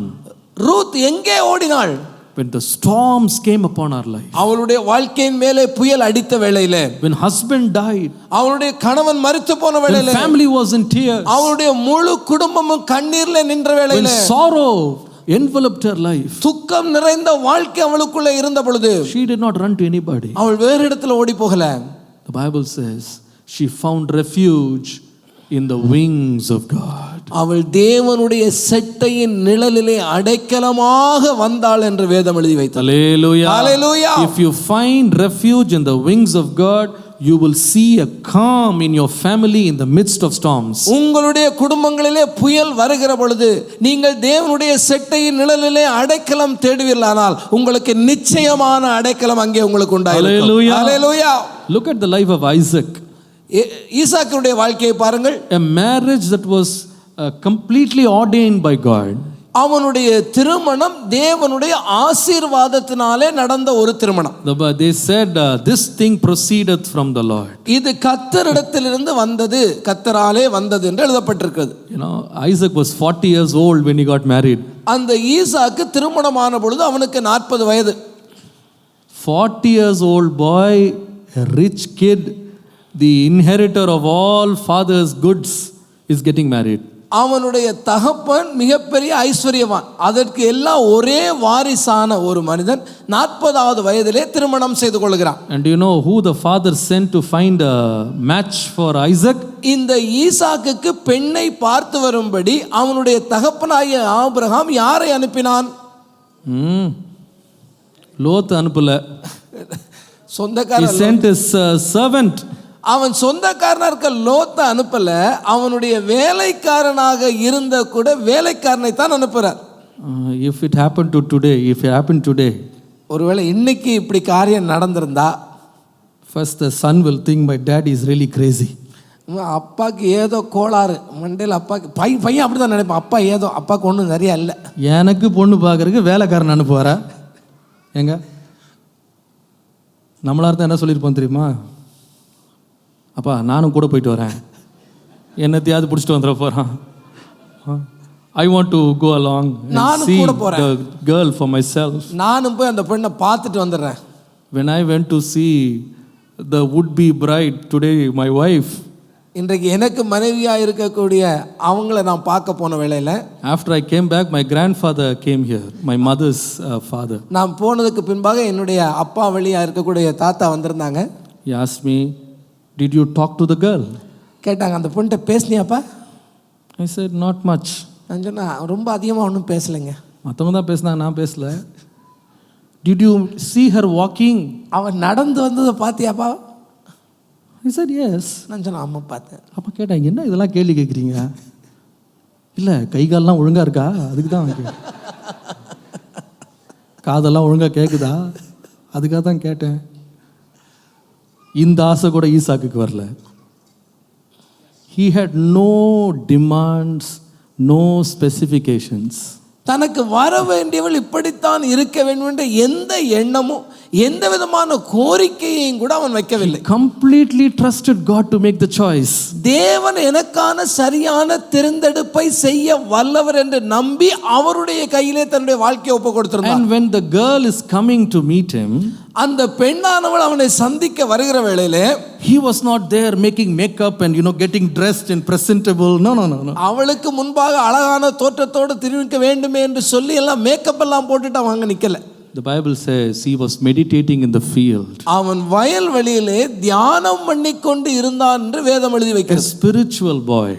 Ruth எங்கே ஓடினாள்? when the storms came upon our life, அவளுடைய வாழ்க்கையின் மேலே புயல் அடித்த வேளையில, when husband died, அவளுடைய கணவன் மரித்து போன when வேளையில, family was in tears, அவளுடைய முழு குடும்பமும் கண்ணீர்ல நின்ற when வேளையில, sorrow enveloped her life, துக்கம் நிறைந்த வாழ்க்கை அவளுக்குள்ள இருந்த பொழுது she did not run to anybody. அவள் வேறு இடத்துல ஓடி போகல. The Bible says she found refuge in the wings of God. அவள் தேவனுடைய செட்டையின் நிழலிலே அடைக்கலமாக வந்தாள் என்று வேதம் எழுதி வைத்தது. Hallelujah. Hallelujah. If you find refuge in the wings of God, you will see a calm in your family in the midst of storms. உங்களுடைய குடும்பங்களிலே புயல் வருகிற பொழுது நீங்கள் தேவனுடைய செட்டையின் நிழலிலே அடைக்கலம் தேடுவீர்களானால் உங்களுக்கு நிச்சயமான அடைக்கலம் அங்கே உங்களுக்கு உண்டாயிருக்கும். Hallelujah. Hallelujah. Look at the life of Isaac. ஈசாக்குடைய வாழ்க்கையை பாருங்கள். A marriage that was completely ordained by God. அவனுடைய திருமணம் தேவனுடைய ஆசீர்வாதத்தினாலே நடந்த ஒரு திருமணம். They said this thing proceeded from the Lord. இது கர்த்தரிடத்திலிருந்து வந்தது, கர்த்தராலே வந்தது என்று எழுதப்பட்டிருக்கிறது. You know, Isaac was 40 years old when he got married. அந்த ஈசாக்கு திருமணமான பொழுது அவனுக்கு 40 வயது. 40 years old boy, a rich kid, the inheritor of all father's goods, is getting married. அவனுடைய தகப்பன் மிகப்பெரிய ஐஸ்வர்யவான், அதற்கு எல்லாம் ஒரே வாரிசான ஒரு மனிதன் 40வது வயதிலே திருமணம் செய்து கொள்கிறான். And do you know who the father sent to find a match for Isaac? இந்த ஈசாக்குக்கு பெண்ணை பார்த்து வரும்படி அவனுடைய தகப்பனாகிய ஆபிரகாம் யாரை அனுப்பினான்? லோத் அனுப்பல. He சொந்தக்காரன் sent his servant. அவன் சொந்தக்காரனா இருக்க லோத்த அனுப்பல, அவனுடைய வேலைக்காரனாக இருந்த கூட வேலைக்காரனை தான் அனுப்புறார். If it happened today, ஒருவேளை இன்னைக்கு இப்படி காரியம் நடந்திருந்தா, first the son will think my dad is really crazy. அப்பாக்கு ஏதோ கோளாறு மண்டையில், அப்பாக்கு பையன் அப்படி தான் நினைப்பான், அப்பா ஏதோ அப்பாவுக்கு ஒன்றும் நிறையா இல்லை, எனக்கு பொண்ணு பார்க்கறதுக்கு வேலைக்காரன் அனுப்புவாரா? எங்க நம்மளா இருந்தால் என்ன சொல்லியிருப்போம் தெரியுமா? அப்பா நானும் கூட போயிட்டு வரேன், என்னத்தையாவது பிடிச்சிட்டு வந்துட போகிறான். I want to go along and see the girl for myself. நானும் போய் அந்த பெண்ணை பார்த்துட்டு வந்துடுறேன். When I went to see the would-be bride today, my wife, இன்றைக்கு எனக்கு மனைவியாக இருக்கக்கூடிய அவங்கள நான் பார்க்க போன வேளையில், after I came back, my grandfather came here, my mother's father. நான் போனதுக்கு பின்பாக என்னுடைய அப்பா வழியாக இருக்கக்கூடிய தாத்தா வந்திருந்தாங்க. He asked me, did you talk to the girl? கேட்டாங்க, அந்த பொண்ணுகிட்ட பேசினியாப்பா? I said, not much. நான் சொன்னேன், ரொம்ப அதிகமாக ஒன்றும் பேசலைங்க. மற்றவங்க தான் பேசினாங்க, நான் பேசல. Did you see her walking? அவன் நடந்து வந்ததை பார்த்தியாப்பா? I said, yes. நான் சொன்னேன், ஆமாம் பார்த்தேன். அப்போ கேட்டேன், என்ன இதெல்லாம் கேள்வி கேட்குறீங்க? இல்லை, கை காலெலாம் ஒழுங்காக இருக்கா? அதுக்கு தான் காதெல்லாம் ஒழுங்காக கேட்குதா? அதுக்காக தான் கேட்டேன். இந்த ஆசை கூட ஈசாக்குக்கு வரல. He had no demands, no specifications. தனக்கு வர வேண்டியவள் இப்படித்தான் இருக்க வேண்டும் என்ற எந்த எண்ணமும் எந்த விதமான கோரிக்கையையும் கூட அவன் வைக்கவில்லை. Completely trusted God to make the choice. தேவன் எனக்கான சரியான தேர்ந்தெடுப்பை செய்ய வல்லவர் என்று நம்பி அவருடைய கையிலே தன்னுடைய வாழ்க்கையை ஒப்பு கொடுத்திருந்தார். And when the girl is coming to meet him, அந்த பெண்ணானவள் அவனை சந்திக்க வருகிற வேளையிலே, he was not there making makeup and getting dressed and presentable. No. அவளுக்கு முன்பாக அழகான தோற்றத்தோடு திரும்பிக்க வேண்டுமே என்று சொல்லி எல்லாம் மேக்கப் எல்லாம் போட்டுட்டு அவன் அங்க நிக்கல. The Bible says he was meditating in the field. அவன் வயல்வெளியிலே தியானம் பண்ணிக்கொண்டு இருந்தான் என்று வேதம் எழுதி வைக்கிறது. A spiritual boy.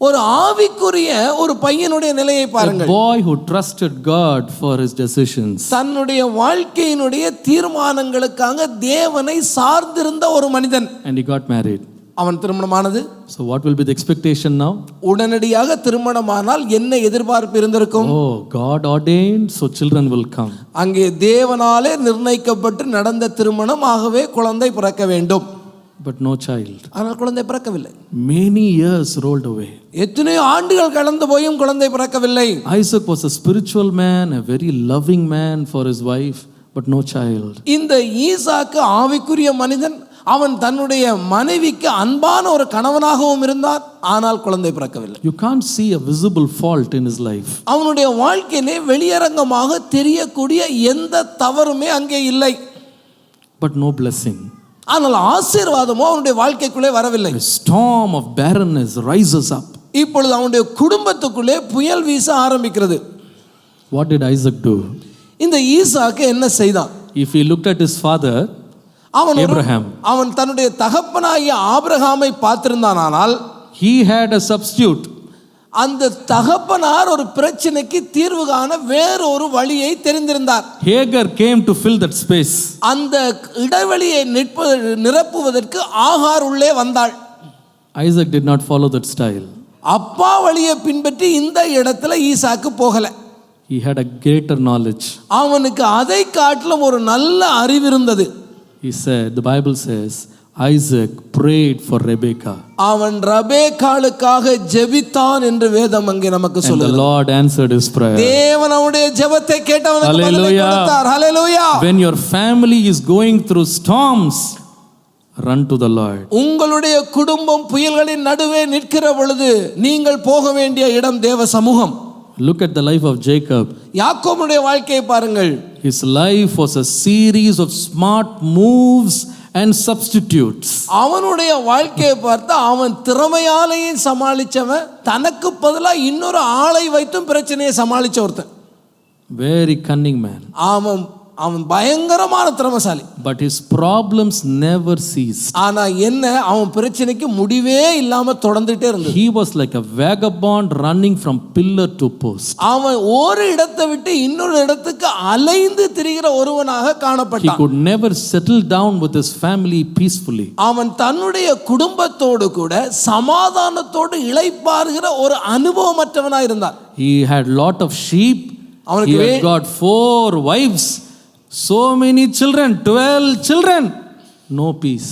ஒரு ஆவிக்குரிய ஒரு பையனுடைய நிலையை பாருங்கள். A boy who trusted God for his decisions. தன்னுடைய வாழ்க்கையினுடைய தீர்மானங்களுக்காக தேவனை சார்ந்திருந்த ஒரு மனிதன். And he got married. அவன் திருமணமானது. So what will be the expectation now? உடனடியாக திருமணமானால் என்ன எதிர்பார்ப்பு இருந்திருக்கும்? Oh, God ordained, so children will come. அங்கே தேவனாலே நிர்ணயிக்கப்பட்டு நடந்த திருமணம், ஆகவே குழந்தை பிறக்க வேண்டும். But no child. ஆனால் குழந்தை பிறக்கவில்லை. Many years rolled away. எத்தனை ஆண்டுகள் கடந்து போயும் குழந்தை பிறக்கவில்லை. Isaac was a spiritual man, a very loving man for his wife, but no child. இந்த ஈசாக்கு ஆவிக்குரிய மனிதன், அவன் தன்னுடைய மனைவிக்கு அன்பான ஒரு கணவனாகவும் இருந்தான், ஆனால் குழந்தை பிறக்கவில்லை. You can't see a visible fault in his life. அவனுடைய வாழ்க்கையிலே வெளியரங்கமாக தெரியக்கூடிய எந்த தவறுமே அங்கே இல்லை. But no blessing. ஆனால் ஆசீர்வாதமோ அவனுடைய வாழ்க்கைக்குள்ளே வரவில்லை. A storm of barrenness rises up. இப்பொழுது அவனுடைய குடும்பத்துக்குள்ளே புயல் வீச ஆரம்பிக்கிறது. What did Isaac do? இந்த ஈசாக்கு என்ன செய்தான்? If he looked at his father Abraham, அவன் தன்னுடைய தகப்பனாகிய ஆபிரகாமை பார்த்திருந்தானால், he had a substitute. அந்த தகப்பனார் ஒரு பிரச்சனைக்கு தீர்வு காண வேறு ஒரு வழியை தெரிந்திருந்தார். Hagar came to fill that space. அந்த இடைவெளியை நிரப்புவதற்கு ஆகார் உள்ளே வந்தாள். Isaac did not follow that style. அப்பா வழியை பின்பற்றி இந்த இடத்துல ஈசாக்கு போகல. He had a greater knowledge. அவனுக்கு அதை காட்டிலும் ஒரு நல்ல அறிவு இருந்தது. He said, the Bible says, Isaac prayed for Rebekah. அவன் ரெபெக்காளுக்காக ஜெபித்தான் என்று வேதம் அங்கே நமக்கு சொல்லுகிறது. And the Lord answered his prayer. தேவன் அவனுடைய ஜெபத்தை கேட்டு அவனுக்கு பதிலை கொடுத்தார். ஹல்லேலூயா. When your family is going through storms, run to the Lord. உங்களுடைய குடும்பம் புயல்களின் நடுவே நிற்கிற பொழுது நீங்கள் போக வேண்டிய இடம் தேவ சமூகம். Look at the life of Jacob. யாக்கோபுடைய வாழ்க்கையை பாருங்கள். His life was a series of smart moves and substitutes. அவனுடைய வாழ்க்கையை பார்த்தா அவன் திறமையாலையும் சமாளிச்சவன், தனக்கு பதிலா இன்னொரு ஆளை வைத்தும் பிரச்சனையை சமாளிச்ச ஒருத்தன். Very cunning man. அவன் பயங்கரமான திறமைசாலி. But his problems never ceased. ஆனா என்ன, அவன் பிரச்சனைக்கு முடிவே இல்லாம தொடர்ந்துட்டே இருந்தது. He was like a vagabond running from pillar to post. அவன் ஒரு இடத்தை விட்டு இன்னொரு இடத்துக்கு அலைந்து திரிகிற ஒருவனாக காணப்பட்டான். He could never settle down with his family peacefully. அவன் தன்னுடைய குடும்பத்தோடு கூட சமாதானத்தோடு இளைப்பாறுகிற ஒரு அனுபவமற்றவனாக இருந்தான். He had lot of sheep. He had got 4 wives. So many children, 12 children, no peace.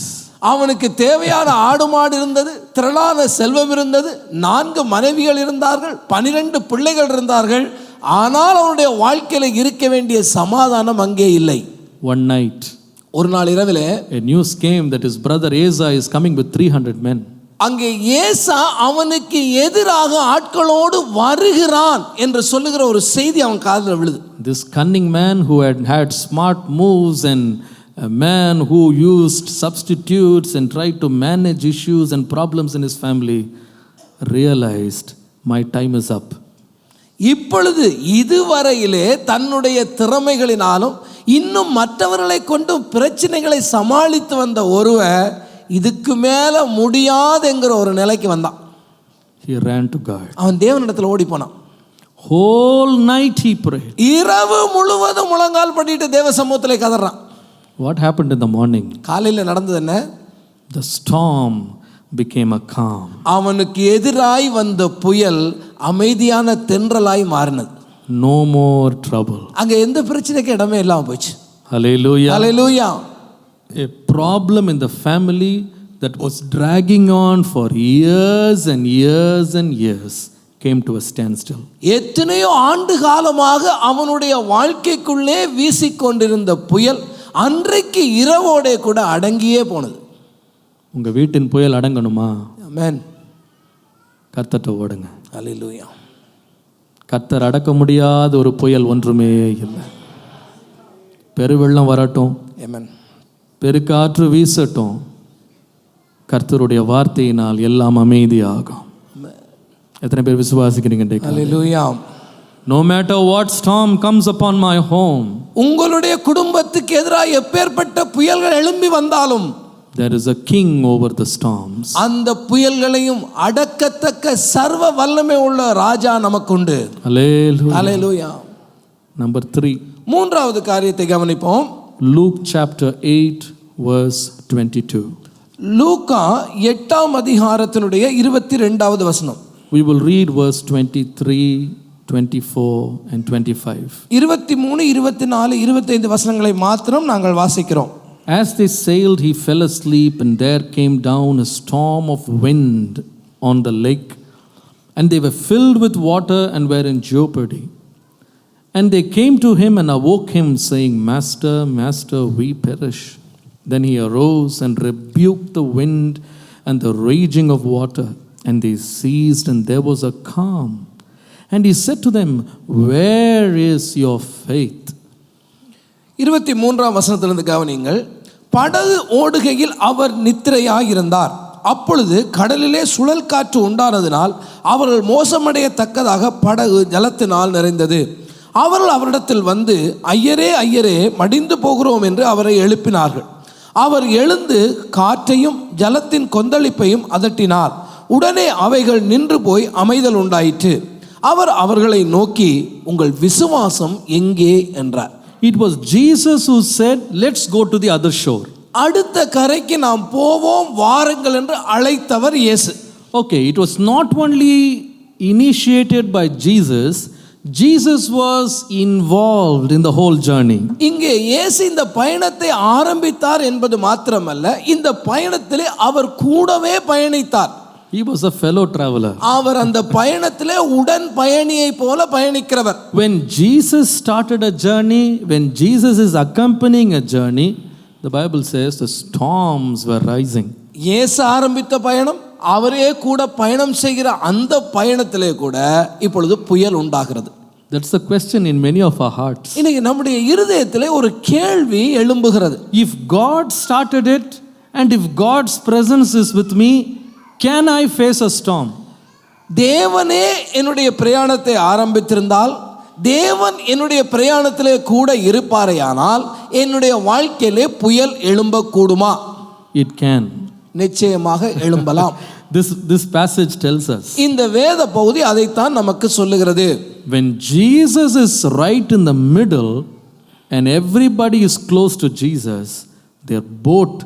அவனுக்கு தேவையான ஆடு மாடு இருந்தது, திரளான செல்வம் இருந்தது, 4 மனைவிகள் இருந்தார்கள், 12 பிள்ளைகள் இருந்தார்கள். ஆனால் அவனுடைய வாழ்க்கையில் இருக்க வேண்டிய சமாதானம் அங்கே இல்லை. One night, ஒரு நாள் இரவிலே a news came that his brother Asa is coming with 300 men. அங்கே ஏசா அவனுக்கு எதிராக ஆட்களோடு வருகிறான் என்று சொல்லுகிற ஒரு செய்தி அவன் காதில் விழுது. This cunning man who had smart moves and a man who used substitutes and tried to manage issues and problems in his family realized my time is up. இப்பொழுது இதுவரையிலே தன்னுடைய திறமைகளினாலும் இன்னும் மற்றவர்களை கொண்டு பிரச்சனைகளை சமாளித்து வந்த ஒருவர் இதுக்கு மேல முடியாதுங்கிற ஒரு நிலைக்கு வந்தான். He ran to God. அவன் தேவனிடத்தில் ஓடி போனான். Whole night he prayed. இரவு முழுவதும் முழங்கால் படிட்டு தேவ சமூகத்திலே கதறான். What happened in the morning? காலையில் நடந்தது என்ன? The storm became a calm. அவனுக்கு எதிராய் வந்த புயல் அமைதியான தென்றலாய் மாறினது. No more trouble. அங்க எந்த பிரச்சனைக்கு இடமே இல்லாம போச்சு. Hallelujah. Hallelujah. A problem in the family that was dragging on for years and years and years came to a standstill. எத்தனையோ ஆண்டு காலமாக அவனுடைய வாழ்க்கைக்குள்ளே வீசிக்கொண்டிருந்த புயல் அன்றைக்கு இரவோட கூட அடங்கியே போனது. உங்க வீட்டின் புயல் அடங்கணுமா? ஆமென். கர்த்தர்ட்ட ஓடுங்க. ஹல்லேலூயா. கர்த்தர் அடக்க முடியாத ஒரு புயல் ஒன்றுமே இல்லை. பெருவெள்ளம் வரட்டும், ஆமென், பெருக்காற்று வீசட்டும், கர்த்தருடைய வார்த்தையினால் எல்லாம் அமைதியாகும். எத்தனை பேர் விசுவாசிக்கிறீங்க? ஹல்லேலூயா. No matter what storm comes upon my home, உங்களுடைய குடும்பத்துக்கு எதிராக எப்பேற்பட்ட புயல்கள் எழும்பி வந்தாலும் there is a king over the storms. அந்த புயல்களையும் அடக்கத்தக்க சர்வ வல்லமை உள்ள ராஜா நமக்குண்டு. Hallelujah. ஹல்லேலூயா. Number 3. மூன்றாவது காரியத்தை கவனிப்போம். Luke chapter 8 verse 22. லூக்கா 8ஆம் அதிகாரத்தினுடைய 22வது வசனம். We will read verse 23, 24 and 25. 23, 24, 25 வசனங்களை மாத்திரம் நாங்கள் வாசிக்கிறோம். As they sailed, he fell asleep, and there came down a storm of wind on the lake, and they were filled with water and were in jeopardy. And they came to him and awoke him, saying, Master, Master, we perish. Then he arose and rebuked the wind and the raging of water, and they ceased, and there was a calm. And he said to them, where is your faith? 23ஆம் வசனத்திலிருந்து கவனியுங்கள். படகு ஓடுகையில் அவர் நித்திரையாயிருந்தார். அப்பொழுது கடலிலே சுழல் காற்று உண்டானதினால் அவர்கள் மோசமடையத்தக்கதாக படகு ஜலத்தினால் நிறைந்தது. அவர்கள் அவரிடத்தில் வந்து, ஐயரே ஐயரே, மடிந்து போகிறோம் என்று அவரை எழுப்பினார்கள். அவர் எழுந்து காற்றையும் ஜலத்தின் கொந்தளிப்பையும் அதட்டினார். உடனே அவைகள் நின்று போய் அமைதல் உண்டாயிற்று. அவர் அவர்களை நோக்கி, உங்கள் விசுவாசம் எங்கே என்றார். It was Jesus who said, let's go to the other shore. அடுத்த கரைக்கு நாம் போவோம் வாருங்கள் என்று அழைத்தவர் இயேசு. Okay, it was not only initiated by Jesus, Jesus was involved in the whole journey. இங்கே இயேசு இந்த பயணத்தை ஆரம்பித்தார் என்பது மாத்திரமல்ல, இந்த பயணத்திலே அவர் கூடவே பயணித்தார். He was a fellow traveler. அவர் அந்த பயணத்திலே உடன் பயணியை போல பயணிக்கிறவர். When Jesus started a journey, when Jesus is accompanying a journey, the Bible says the storms were rising. இயேசு ஆரம்பித்த பயணம், அவரே கூட பயணம் செய்கிற அந்த பயணத்திலே கூட இப்பொழுது புயல் உண்டாகிறது. That's the question in many of our hearts. இன்னைக்கு நம்முடைய இருதயத்திலே ஒரு கேள்வி எழும்புகிறது. If God started it, and if God's presence is with me, can I face a storm? தேவனே என்னுடைய பிரயாணத்தை ஆரம்பித்திருந்தால், தேவன் என்னுடைய பிரயாணத்திலே கூட இருப்பாரேயானால், என்னுடைய வாழ்க்கையிலே புயல் எழும்பக்கூடுமா? It can. நிச்சயமாக எழும்பலாம். This passage tells us. இந்த வேத பகுதி அதைத்தான் நமக்கு சொல்லுகிறது. When Jesus is right in the middle and everybody is close to Jesus, their boat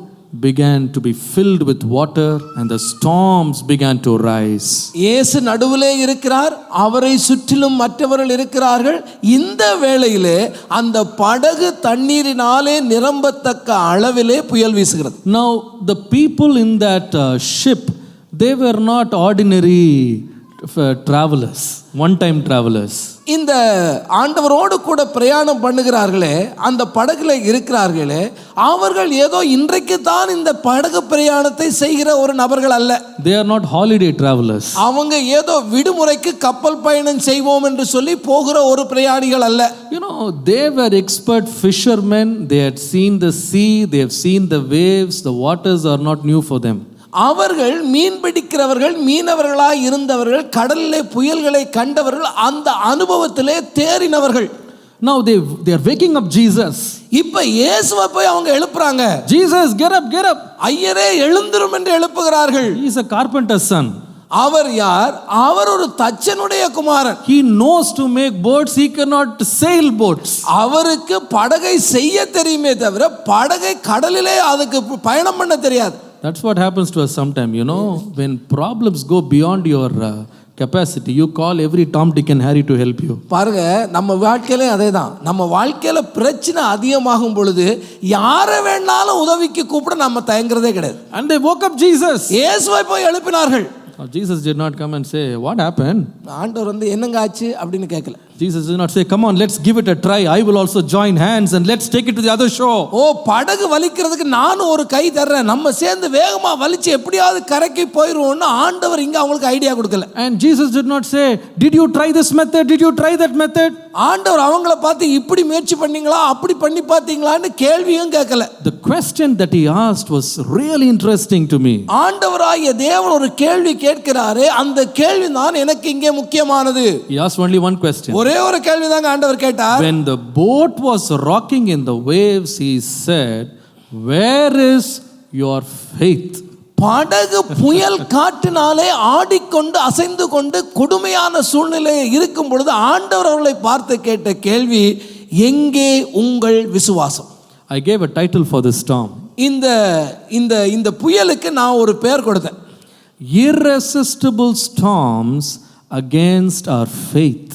began to be filled with water and the storms began to rise. இயேசு நடுவிலே இருக்கிறார், அவரை சுற்றிலும் மற்றவர்கள் இருக்கிறார்கள். இந்த வேளையிலே அந்த படகு தண்ணீரினாலே நிரம்பத்தக்க அளவிலே புயல் வீசுகிறது. Now the people in that ship, they were not ordinary travelers, one-time travelers. இந்த ஆண்டவரோடு கூட பிரயாணம் பண்ணுகிறார்களே, அந்த படகுல இருக்கிறார்களே, அவர்கள் ஏதோ இன்றைக்கு தான் இந்த படகு பிரயாணத்தை செய்கிற ஒரு நபர்கள் அல்ல. They are not holiday travelers. அவங்க ஏதோ விடுமுறைக்கு கப்பல் பயணம் செய்வோம் என்று சொல்லி போகிற ஒரு பிரயாணிகள் அல்ல. You know, they were expert fishermen. They had seen the sea, they have seen the waves. The waters are not new for them. அவர்கள் மீன் பிடிக்கிறவர்கள், மீனவர்களாய் இருந்தவர்கள், கடலிலே புயல்களை கண்டவர்கள், அந்த அனுபவத்திலே தேறினவர்கள். Now they are waking up Jesus. இப்ப இயேசுவை போய் அவங்க எழுப்புறாங்க. Jesus, get up, get up. ஐயரே எழுந்திரும் என்று எழுப்புகிறார்கள். He is a carpenter's son. அவர் யார்? அவர் ஒரு தச்சனுடைய குமாரன். He knows to make boats, he cannot sail boats. அவருக்கு படகை செய்ய தெரியுமே தவிர படகை கடலிலே அதுக்கு பயணம் பண்ண தெரியாது. That's what happens to us sometime, you know. When problems go beyond your capacity, you call every Tom, Dick and Harry to help you. பாருங்க, நம்ம வாழ்க்கையில அதேதான். நம்ம வாழ்க்கையில பிரச்சனை அதிகமாகும் பொழுது யாரை வேணாலும் உதவிக்கு கூப்பிட நம்ம தயங்குறதே கிடையாது. And they woke up Jesus. இயேசுவை போய் எழுப்பினார்கள். Jesus did not come and say, what happened? ஆண்டவர் வந்து என்னங்க ஆச்சு அப்படின்னு கேட்கல. Jesus did not say, come on, let's give it a try. I will also join hands and let's take it to the other shore. ஓ, படகு வலிக்கிறதுக்கு நானும் ஒரு கை தர்றேன், நம்ம சேர்ந்து வேகமா வலிச்சு எப்படியாவது கரைக்கு போயிடுவோம்னு ஆண்டவர் இங்க அவங்களுக்கு ஐடியா கொடுக்கல. And Jesus did not say, did you try this method? Did you try that method? ஆண்டவர் அவங்கள பார்த்து இப்படி முயற்சி பண்ணீங்களா, அப்படி பண்ணி பார்த்தீங்களான்னு கேள்வியும் கேட்கல. The question that he asked was really interesting to me. ஆண்டவராகிய தேவன் ஒரு கேள்வி கேட்கிறாரு, அந்த கேள்வி தான் எனக்கு இங்கே முக்கியமானது. He asked only one question. ஒரே ஒரு கேள்வி தாங்க ஆண்டவர் கேட்டார். When the boat was rocking in the waves, he said, where is your faith? படகு புயல் காற்றினாலே ஆடிக்கொண்டு அசைந்து கொண்டு கொடுமையான சூழ்நிலையில் இருக்கும் பொழுது ஆண்டவர் அவர்களை பார்த்து கேட்ட கேள்வி, எங்கே உங்கள் விசுவாசம்? I gave a title for this storm. இந்த புயலுக்கு நான் ஒரு பெயர் கொடுத்தேன். Irresistible storms against our faith.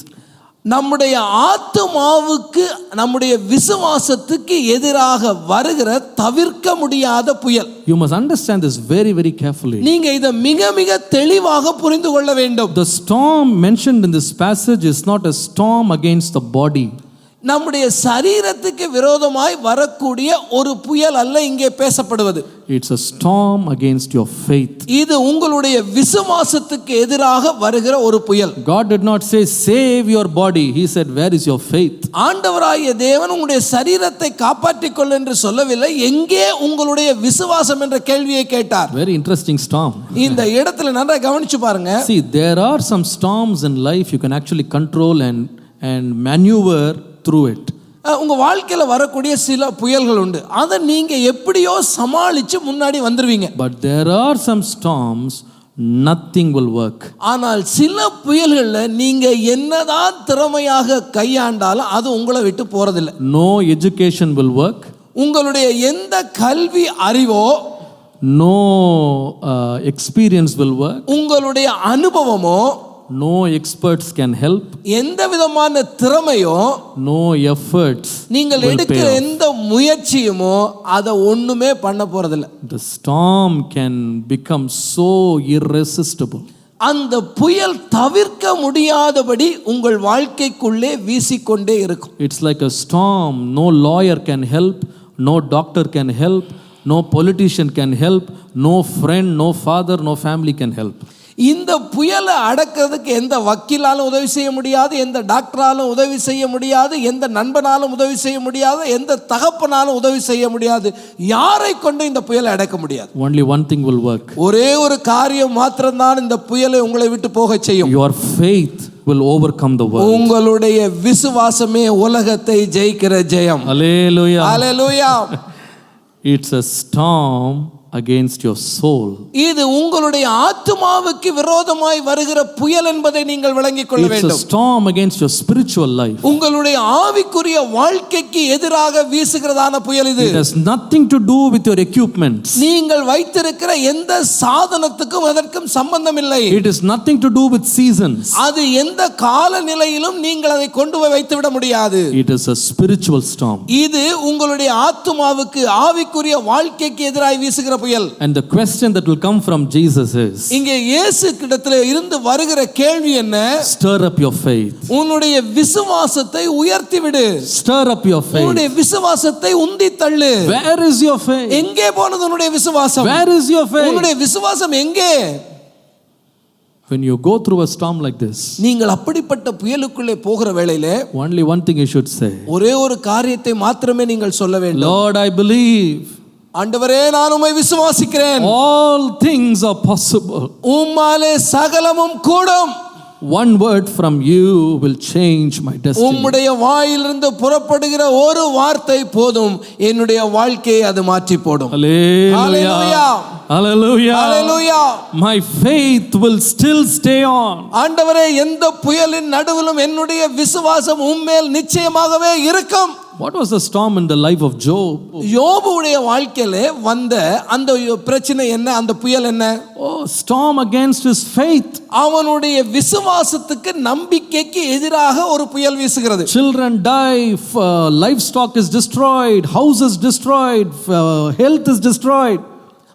நம்முடைய ஆத்துமாவுக்கு, நம்முடைய விசுவாசத்துக்கு எதிராக வருகிற தவிர்க்க முடியாத புயல். You must understand this very, very carefully. நீங்க இதை மிக மிக தெளிவாக புரிந்து கொள்ள வேண்டும். The storm mentioned in this passage is not a storm against the body. நம்முடைய சரீரத்துக்கு விரோதமாய் வரக்கூடிய ஒரு புயல் அல்ல இங்கே பேசப்படுவது. It's a storm against your faith. இது உங்களுடைய விசுவாசத்துக்கு எதிராக வருகிற ஒரு புயல். God did not say save your body. He said where is your faith? ஆண்டவராகிய தேவன் உங்களுடைய சரீரத்தை காப்பாற்றிக் கொள் என்று சொல்லவில்லை, எங்கே உங்களுடைய விசுவாசம் என்ற கேள்வியை கேட்டார். Very interesting storm. இந்த இடத்துல நல்லா கவனிச்சு பாருங்க. See, there are some storms in life you can actually control and maneuver through it. உங்க வாழ்க்கையில வரக்கூடிய சில புயல்கள் உண்டு, அதை நீங்க எப்படியோ சமாளிச்சு முன்னாடி வந்துருவீங்க. But there are some storms nothing will work. ஆனால் சில புயல்கள்ல நீங்க என்னதான் திறமையாக கையாண்டாலும் அது உங்களை விட்டு போறதில்லை. No education will work. உங்களுடைய எந்த கல்வி அறிவோ, no experience will work. உங்களுடைய அனுபவமோ, no experts can help. எந்த விதமான திறமையோ, no efforts நீங்கள் எடுக்கிற எந்த முயற்சியுமோ அதை ஒண்ணுமே பண்ண போறதில்லை. The storm can become so irresistible. அந்த புயல் தவிர்க்க முடியாதபடி உங்கள் வாழ்க்கைக்குள்ளே வீசிக்கொண்டே இருக்கும். It's like a storm. No lawyer can help, no doctor can help, no politician can help, no friend, no father, no family can help. இந்த புயலை அடக்கிறதுக்கு எந்த வக்கீலாலும் உதவி செய்ய முடியாது, எந்த டாக்டராலும் உதவி செய்ய முடியாது, எந்த நண்பனாலும் உதவி செய்ய முடியாது, எந்த தகப்பனாலும் உதவி செய்ய முடியாது. யாரை கொண்டு இந்த புயலை அடக்க முடியாது. Only one thing will work. ஒரே ஒரு காரியம் மாத்திரம்தான் இந்த புயலை உங்களை விட்டு போக செய்யும். Your faith will overcome the world. உங்களுடைய விசுவாசமே உலகத்தை ஜெயிக்கிற ஜெயம். Hallelujah. Hallelujah. It's a storm against your soul. இது உங்களுடைய ஆத்துமாவுக்கு விரோதமாய் வருகிற புயல் என்பதை நீங்கள் விளங்கிக் கொள்ள வேண்டும். It's a storm against your spiritual life. உங்களுடைய ஆவிக்குரிய வாழ்க்கைக்கு எதிராக வீசுகிறதான புயல் இது. It has nothing to do with your equipments. நீங்கள் வைத்திருக்கிற எந்த சாதனத்துக்கும் அதற்கும் சம்பந்தம் இல்லை. It is nothing to do with seasons. அது எந்த காலநிலையிலும் நீங்கள் அதை கொண்டு போய் வைத்து விட முடியாது. It is a spiritual storm. இது உங்களுடைய ஆத்துமாவுக்கு ஆவிக்குரிய வாழ்க்கைக்கு எதிராக வீசுகிற புயல். And the question that will come from Jesus is, இங்கே இயேசு கிட்டத்திலே இருந்து வருகிற கேள்வி என்ன? stir up your faith. உன்னுடைய விசுவாசத்தை உயர்த்தி விடு. Stir up your faith. உன்னுடைய விசுவாசத்தை உந்தி தள்ளு. Where is your faith? எங்கே போனது உன்னுடைய விசுவாசம்? Where is your faith? உன்னுடைய விசுவாசம் எங்கே? When you go through a storm like this, நீங்கள் அப்படிப்பட்ட புயலுக்குள்ளே போகிற வேளையிலே only one thing you should say. ஒரே ஒரு காரியத்தை மாத்திரமே நீங்கள் சொல்ல வேண்டும். Lord, I believe. ஆண்டவரே, நான் உம்மை விசுவாசிக்கிறேன். All things are possible. உம்மாலே சகலமும் கூடும். One word from you will change my destiny. உம்முடைய வாயிலிருந்து புறப்படுகிற ஒரு வார்த்தை போதும், என்னுடைய வாழ்க்கையை அது மாற்றி போடும். Hallelujah. Hallelujah. Hallelujah. My faith will still stay on. ஆண்டவரே, எந்த புயலின் நடுவிலும் என்னுடைய விசுவாசம் உம்மேல் நிச்சயமாகவே இருக்கும். What was the storm in the life of Job? யோபுடைய வாழ்க்கையிலே வந்த அந்த பிரச்சனை என்ன? அந்த புயல் என்ன? Oh, storm against his faith. அவனுடைய விசுவாசத்துக்கு நம்பிக்கைக்கு எதிராக ஒரு புயல் வீசுகிறது. Children die, livestock is destroyed, house is destroyed, health is destroyed.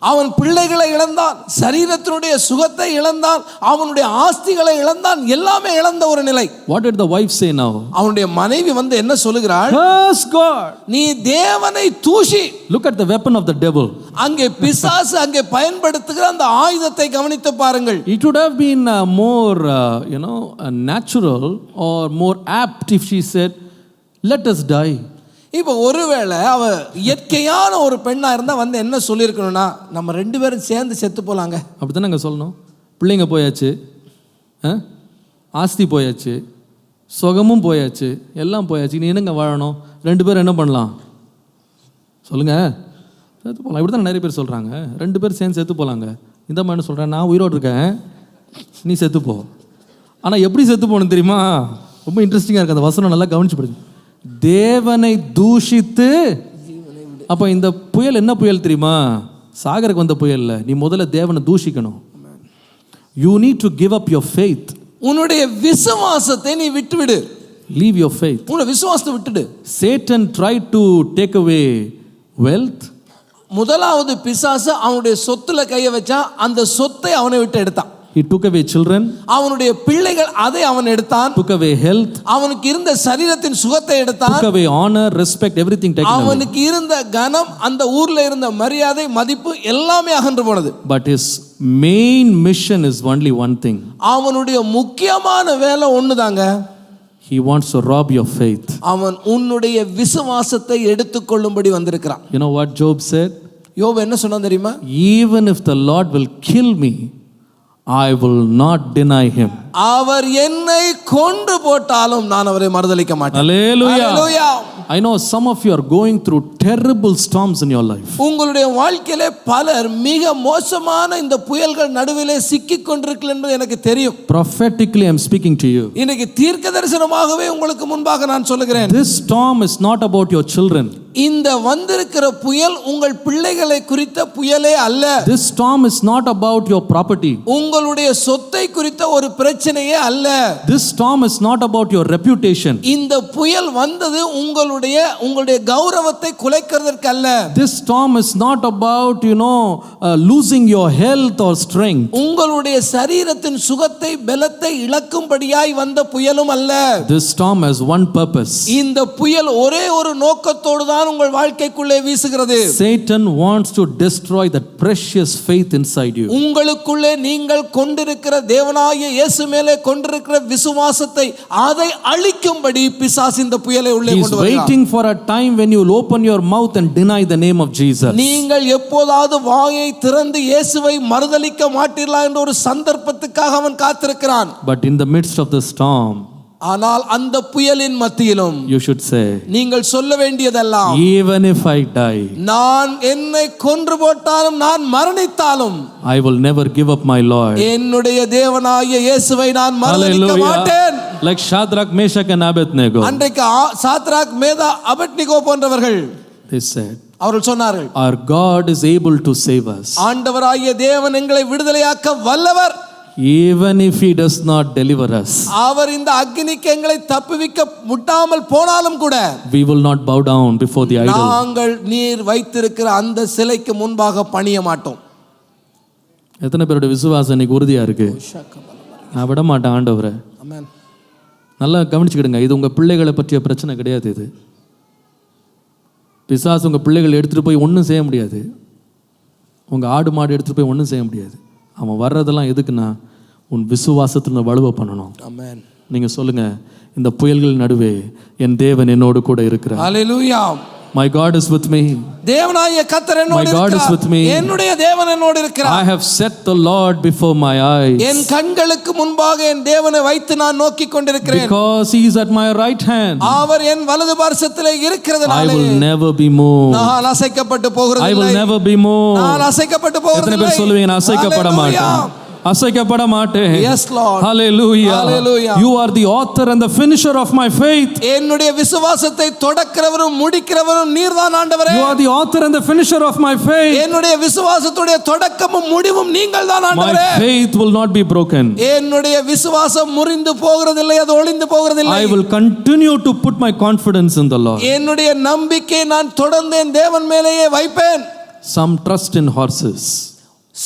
அவன் பிள்ளைகளை இழந்தான், சரீரத்தினுடைய சுகத்தை இழந்தான், அவனுடைய ஆஸ்திகளை இழந்தான், எல்லாமே இழந்த ஒரு நிலை. What did the wife say now? அவனுடைய மனைவி வந்து என்ன சொல்லுகிறாள்? Curse God. நீ தேவனை தூஷி. Look at the weapon of the devil. அங்கே பிசாசு அங்கே பயன்படுத்துகிற அந்த ஆயுதத்தை கவனித்து பாருங்கள். It would have been more natural or more apt if she said, let us die. இப்போ ஒருவேளை அவ இயற்கையான ஒரு பெண்ணா இருந்தா வந்து என்ன சொல்லியிருக்கணும்னா, நம்ம ரெண்டு பேரும் சேர்ந்து செத்து போலாங்க. அப்படித்தானே அங்கே சொல்லணும். பிள்ளைங்க போயாச்சு, ஆஸ்தி போயாச்சு, சுகமும் போயாச்சு, எல்லாம் போயாச்சு, நீ என்னங்க வாழணும்? ரெண்டு பேரும் என்ன பண்ணலாம் சொல்லுங்க? செத்து போகலாம். இப்படி தான் நிறைய பேர் சொல்கிறாங்க. ரெண்டு பேரும் சேர்ந்து செத்து போகலாங்க. இந்த மாதிரி சொல்கிறேன், நான் உயிரோடு இருக்கேன், நீ செத்துப்போ. ஆனால் எப்படி செத்து போகணும் தெரியுமா? ரொம்ப இன்ட்ரெஸ்டிங்காக இருக்குது அந்த வசனம், நல்லா கவனிச்சு படிச்சு. தேவனை தூஷித்து. அப்போ இந்த புயல் என்ன புயல் தெரியுமா? சாகருக்கு வந்த புயல் இல்லை. நீ முதல்ல தேவனை தூஷிக்கணும். You need to give up your faith. உன்னுடைய விசுவாசத்தை நீ விட்டுவிடு. Leave your faith. உன்னுடைய விசுவாசத்தை விட்டுடு. Satan tried to take away wealth. முதலாவது பிசாசு அவனுடைய சொத்துல கையை வச்சா அந்த சொத்தை அவனை விட்டு எடுத்தான். He took away children, அவனுடைய பிள்ளைகள் அதை அவன் எடுத்தான். took away health, அவனுக்கு இருந்த சரீரத்தின் சுகத்தை எடுத்தான். took away honor, respect, everything taken away. அவனுக்கு இருந்த கனம், அந்த ஊர்ல இருந்த மரியாதை, மதிப்பு எல்லாமே அகன்று போனது. But his main mission is only one thing. அவனுடைய முக்கியமான வேலை ஒண்ணுதாங்க. He wants to rob your faith. அவன் உன்னுடைய விசுவாசத்தை எடுத்துக்கொள்ளும்படி வந்திருக்கிறான். You know what Job said? யோபு என்ன சொன்னான் தெரியுமா? Even if the Lord will kill me, I will not deny him. அவர் என்னை கொன்று போட்டாலும் நான் அவரை மறுதலிக்க மாட்டேன். Hallelujah. Hallelujah. I know some of you are going through terrible storms in your life. உங்களுடைய வாழ்க்கையிலே பலர் மிக மோசமான இந்த புயல்கள் நடுவிலே சிக்கிக் கொண்டிருக்கிறீர்கள் என்று எனக்கு தெரியும். Prophetically I am speaking to you. இன்னைக்கு தீர்க்கதரிசனமாகவே உங்களுக்கு முன்பாக நான் சொல்லுகிறேன். This storm is not about your children. இந்த வந்திருக்கிற புயல் உங்கள் பிள்ளைகளை குறித்த புயலே அல்ல. This storm is not about your property. உங்களுடைய சொத்தை குறித்த ஒரு பிரச்சனையே அல்ல. This storm is not about your reputation. இந்த புயல் வந்தது உங்களுடைய கௌரவத்தை குலைக்கிறதற்கு அல்ல. This storm is not about losing your health or strength. உங்களுடைய சரீரத்தின் சுகத்தை பலத்தை இழக்கும்படியாய் வந்த புயலும் அல்ல. This storm has one purpose. இந்த புயல் ஒரே ஒரு நோக்கத்தோடு தான் உங்கள் வாழ்க்கைக்குள்ளே வீசுகிறது. Satan wants to destroy that precious faith inside you. உங்களுக்குள்ளே நீங்கள் கொண்டிருக்கிற தேவனாகிய இயேசு மேலே கொண்டிருக்கிற விசுவாசத்தை அதை அழிக்கும்படி பிசாசு இந்த புயலை உள்ளே He is கொண்டு வருகிறார். waiting for a time when you will open your mouth and deny the name of Jesus. நீங்கள் எப்போதாவது வாயை திறந்து இயேசுவை மறுதலிக்க மாட்டீர்களா என்ற ஒரு சந்தர்ப்பத்துக்காக அவன் காத்திருக்கிறான். But in the midst of the storm, ஆனால் அந்த புயலின் மத்தியிலும் you should say, நீங்கள் சொல்ல வேண்டியதெல்லாம், even if I die, நான் என்னை கொன்று போட்டாலும் நான் மரணித்தாலும் I will never give up my Lord. என்னுடைய தேவனாகிய இயேசுவை நான் மறுதலிக்க மாட்டேன். Like Shadrach, Meshach and Abednego, அன்றைக்கு சாத்ராக், மேதா, அபெத்நேகோ போன்றவர்கள் they said, அவர்கள் சொன்னார்கள், our God is able to save us. ஆண்டவராகிய தேவன் எங்களை விடுதலையாக்க வல்லவர். Even if he does not deliver us, அவர் இந்த அக்கினிக்கு எங்களை தப்புவிக்க முட்டாமல் போனாலும் கூட, we will not bow down before the idol. நாங்கள் நீர் வைத்திருக்கிற அந்த சிலைக்கு முன்பாக பணிய மாட்டோம். எத்தனை பேரோட விசுவாசம் இன்னைக்கு உறுதியா இருக்கு? நான் விட மாட்டேன் ஆண்டவரே. ஆமென். நல்லா கவனிச்சுக்கிடுங்க, இது உங்க பிள்ளைகளை பற்றிய பிரச்சனை கிடையாது. இது பிசாசு உங்க பிள்ளைகள் எடுத்துட்டு போய் ஒன்றும் செய்ய முடியாது. உங்க ஆடு மாடு எடுத்துட்டு போய் ஒன்றும் செய்ய முடியாது. அவன் வர்றதெல்லாம் எதுக்குன்னா உன் விசுவாசத்தில் வலுவை பண்ணணும். ஆமென். நீங்க சொல்லுங்க, இந்த புயல்கள் நடுவே என் தேவன் என்னோடு கூட இருக்கிறார். ஹalleluya. My God is with me. தேவனாகிய கர்த்தர் என்னோடு இருக்கிறார். My God is with me. என்னுடைய தேவன் என்னோடு இருக்கிறார். I have set the Lord before my eyes. என் கண்களுக்கு முன்பாக என் தேவனை வைத்து நான் நோக்கிக் கொண்டிருக்கிறேன். Because he is at my right hand. அவர் என் வலது பார்சத்திலே இருக்கிறதுனாலே I will never be moved. நான் அசைக்கப்பட்டு போகிறதில்லை. I will never be moved. நான் அசைக்கப்பட்டு போகிறதில்லை. எத்தனை பேர் சொல்லுவீங்க நான் அசைக்கப்பட மாட்டேன்? அசைக்கப்பட மாட்டேன். Yes Lord. Hallelujah. Hallelujah. You are the author and the finisher of my faith. என்னுடைய விசுவாசத்தை தொடக்கிறவரும் முடிக்கிறவரும் நீர்தான் ஆண்டவரே. You are the author and the finisher of my faith. என்னுடைய விசுவாசத்துடைய தொடக்கமும் முடிவும் நீங்கள்தான் ஆண்டவரே. My faith will not be broken. என்னுடைய விசுவாசம் முறிந்து போகிறதில்லை, அது ஒளிந்து போகிறதில்லை. I will continue to put my confidence in the Lord. என்னுடைய நம்பிக்கை நான் தொடர்ந்து என் தேவன் மேலேயே வைப்பேன். Some trust in horses.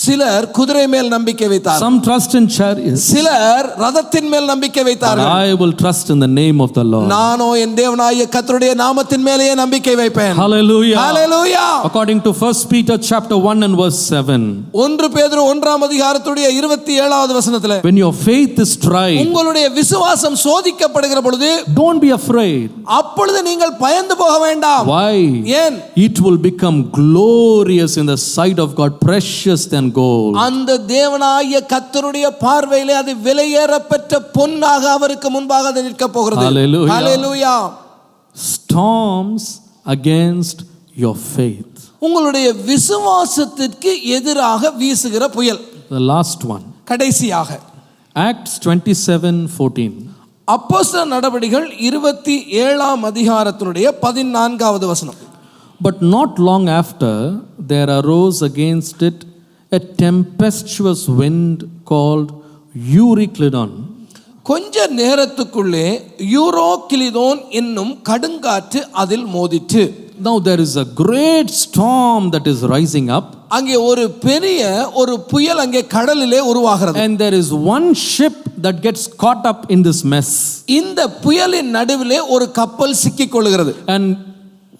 சிலர் குதிரை மேல் நம்பிக்கை வைத்தார்கள். Some trust in chariots. சிலர் ரதத்தின் மேல் நம்பிக்கை வைத்தார்கள். I will trust in the name of the Lord. நானோ என் தேவனாகிய கர்த்தருடைய நாமத்தின் மேலேயே நம்பிக்கை வைப்பேன். Hallelujah. Hallelujah. According to 1 Peter chapter 1 and verse 7. 1 பேதுரு 1ஆம் அதிகாரத்துடைய 27வது வசனத்திலே, when your faith is tried, உங்களுடைய விசுவாசம் சோதிக்கப்படுகிற பொழுது, don't be afraid. அப்பொழுது நீங்கள் பயந்து போக வேண்டாம். Why? ஏன்? It will become glorious in the sight of God, precious than gold. அந்த தேவனாகிய கர்த்தருடைய பார்வையிலே அது விலையேறப்பெற்ற பொன்னாக அவருக்கு முன்பாக அது நிற்க போகிறது. Hallelujah. Hallelujah. Storms against your faith. உங்களுடைய விசுவாசத்திற்கு எதிராக வீசுகிற புயல். The last one. கடைசியாக Acts 27:14. அப்போஸ்தலர் நடபடிகள் 27ஆம் அதிகாரத்தினுடைய 14வது வசனம். But not long after there arose against it a tempestuous wind called Euroclydon. கொஞ்ச நேரத்துக்குள்ளே யூரோக்கிலிதோன் என்னும் கடுங்காற்று அதில் மோதிற்று. Now there is a great storm that is rising up. அங்கே ஒரு பெரிய ஒரு புயல் அங்கே கடலிலே உருவாகிறது. And there is one ship that gets caught up in this mess. இந்த புயலின் நடுவிலே ஒரு கப்பல் சிக்கிக் கொள்கிறது. And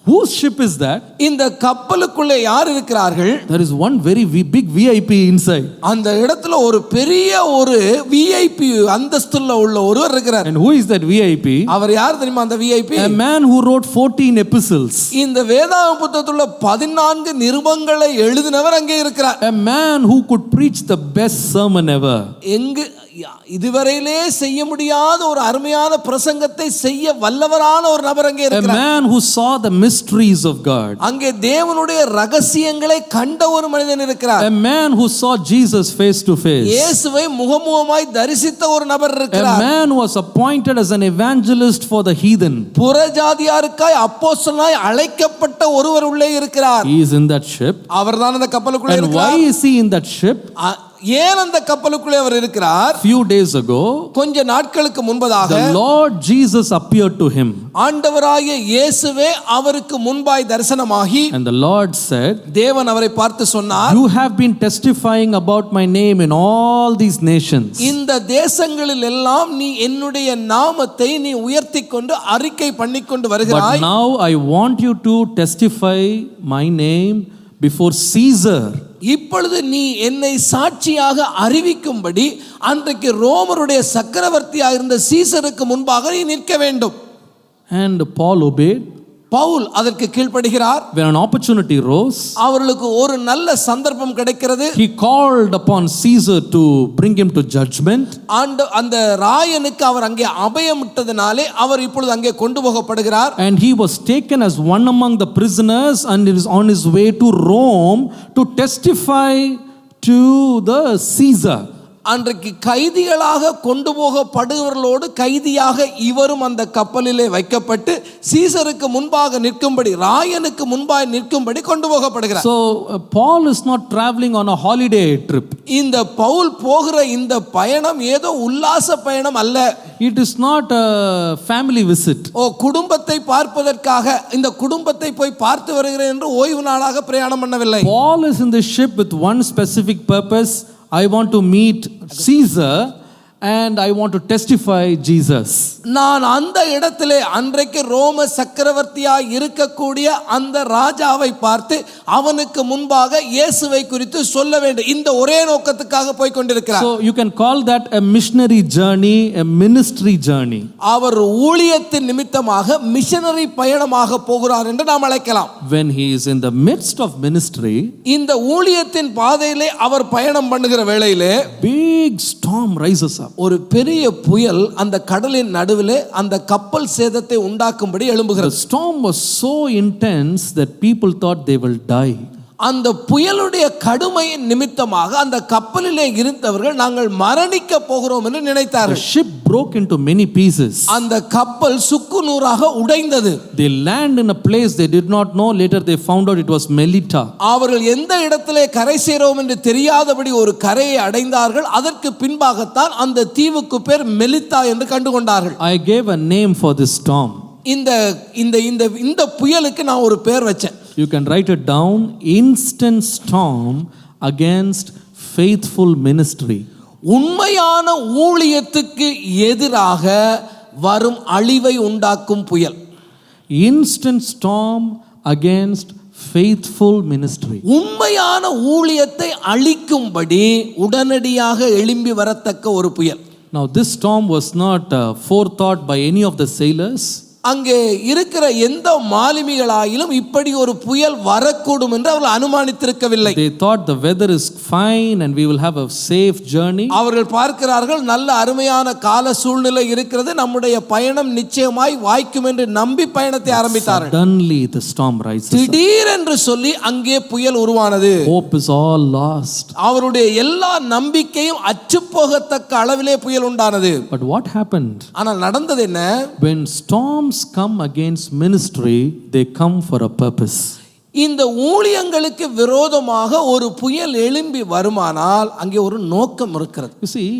whose ship is that? இந்த கப்பலுக்குள்ளே யார் இருக்கிறார்கள்? There is one very big VIP inside. அந்த இடத்துல ஒரு பெரிய ஒரு விஐபி அந்தஸ்துள்ள உள்ள ஒருவர் இருக்கிறார். And who is that VIP? அவர் யார் தெரியுமா அந்த VIP? A man who wrote 14 epistles. இந்த வேதாகம புத்தகத்துல 14 நிருபங்களை எழுதினவர் அங்கே இருக்கிறார். A man who could preach the best sermon ever. எங்கு இதுவரையிலே செய்ய முடியாத ஒரு அருமையான பிரசங்கத்தை செய்ய வல்லவரான ஒரு நபர் அங்கே A இருக்கிறார். man who saw the mysteries of God. அங்கே தேவனுடைய ரகசியங்களை கண்ட ஒரு மனிதன் இருக்கிறார். A man who saw Jesus face to face. இயேசுவை முகமுகமாய் தரிசித்த ஒரு நபர் A இருக்கிறார். man who was appointed as an evangelist for the heathen. புறஜாதியாருக்காய் அப்போஸ்தலனாய் அழைக்கப்பட்ட ஒருவர் உள்ளே இருக்கிறார். He is in that ship. அவர்தான் அந்த கப்பலுக்குள்ளே And why இருக்கிறார். is he in that ship? ஏன் அந்த கப்பலுக்குள்ளே அவர் இருக்கிறார்? Few days ago, கொஞ்ச நாட்களுக்கு முன்பதாக the Lord Jesus appeared to him. ஆண்டவராகிய இயேசுவே அவருக்கு முன்பாய் தரிசனமாகி, And the Lord said, தேவன் அவரை பார்த்து சொன்னார், You have been testifying about my name in all these nations. இந்த தேசங்களில் எல்லாம் நீ என்னுடைய நாமத்தை நீ உயர்த்தி கொண்டு அறிக்கை பண்ணிக்கொண்டு But வருகிறாய். now I want you to testify my name before Caesar. இப்பொழுது நீ என்னை சாட்சியாக அறிவிக்கும்படி அன்றைக்கு ரோமருடைய சக்கரவர்த்தியாக இருந்த சீசருக்கு முன்பாக நீ நிற்க வேண்டும். And Paul obeyed. பவுல் அதற்கு கீழ்ப்படுகிறார். When an opportunity rose, அவர்களுக்கு ஒரு நல்ல சந்தர்ப்பம் கிடைக்கிறது. he called upon Caesar to bring him to judgment. அந்த ராயனுக்கு அவர் அங்கே அபயமிட்டதினாலே அவர் இப்பொழுது அங்கே கொண்டு போகப்படுகிறார். And he was taken as one among the prisoners and is on his way to Rome to testify to the Caesar. அன்றைக்கு கைதிகளாக கொண்டு போகப்படுகிறவர்களோடு கைதியாக இவரும் அந்த கப்பலிலே வைக்கப்பட்டு சீசருக்கு முன்பாக நிற்கும்படி, ராயனுக்கு முன்பாக நிற்கும்படி கொண்டு போகப்படுகிறார். So Paul is not traveling on a holiday trip. இந்த பவுல் போகிற இந்த பயணம் ஏதோ உல்லாச பயணம் அல்ல. It is not a family visit. குடும்பத்தை பார்ப்பதற்காக இந்த குடும்பத்தை போய் பார்த்து வருகிறேன் என்று ஓய்வு நாளாக பிரயாணம் பண்ணவில்லை. Paul is in the ship with one specific purpose. I want to meet Caesar and I want to testify Jesus. நான் அந்த இடத்திலே அன்றைக்கு ரோம சக்கரவர்த்தியாய் இருக்கக்கூடிய அந்த ராஜாவை பார்த்து அவனுக்கு முன்பாக இயேசுவை குறித்து சொல்ல வேண்டும். இந்த ஒரே நோக்கத்துக்காக போய் கொண்டிருக்கிறார். So you can call that a missionary journey, a ministry journey. அவர் ஊழியத்தின் நிமித்தமாக மிஷனரி பயணமாக போகிறார் என்று நாம் அழைக்கலாம். When he is in the midst of ministry, இந்த ஊழியத்தின் பாதையிலே அவர் பயணம் பண்ணுகிற வேளையிலே big storm rises up. ஒரு பெரிய புயல் அந்த கடலின் நடுவிலே அந்த கப்பல் சேதத்தை உண்டாக்கும்படி எழும்புகிறது. The storm was so intense that people thought they will die. அந்த புயலுடைய கடுமையின் நிமித்தமாக அந்த கப்பலிலே இருந்தவர்கள் நாங்கள் மரணிக்க போகிறோம் என்று நினைத்தார்கள். The ship broke into many pieces. அந்த கப்பல் சுக்குநூறாக உடைந்தது. They land in a place they did not know. Later they found out it was Melita. அவர்கள் எந்த இடத்திலே கரை சேரோம் என்று தெரியாதபடி ஒரு கரையை அடைந்தார்கள். அதற்கு பின்பாகத்தான் அந்த தீவுக்கு பேர் மெலித்தா என்று கண்டுகொண்டார்கள். I gave a name for this storm. இந்த புயலுக்கு நான் ஒரு பேர் வச்சேன். You can write it down. Instant storm against faithful ministry. உண்மையான ஊழியத்துக்கு எதிராக வரும் அழிவை உண்டாக்கும் புயல். Instant storm against faithful ministry. உண்மையான ஊழியத்தை அழிக்கும்படி உடனடியாக எழும்பி வரத்தக்க ஒரு புயல். Now this storm was not forethought by any of the sailors. அங்கே இருக்கிற எந்த மாலுமிகளாயிலும் இப்படி ஒரு புயல் வரக்கூடும் என்று அவர்கள் அனுமானித்திருக்கவில்லை. They thought the weather is fine and we will have a safe journey. அவர்கள் பார்க்கிறார்கள் நல்ல அருமையான கால சூழ்நிலை இருக்கிறது, நம்முடைய பயணம் நிச்சயமாய் வாய்க்கும் என்று நம்பி பயணத்தை ஆரம்பித்தார்கள். Suddenly the storm rises. திடீரென்று சொல்லி அங்கே புயல் உருவானது. Hope is all lost. அவருடைய எல்லா நம்பிக்கையும் அற்றுப்போகத்தக்க அளவிலே புயல் உண்டானது. But what happened? ஆனால் நடந்தது என்ன? When storms come against ministry, they come for a purpose. இந்த ஊழியங்களுக்கு விரோதமாக ஒரு புயல் எழும்பி வருமானால் அங்கே ஒரு நோக்கம் இருக்கிறது. You see,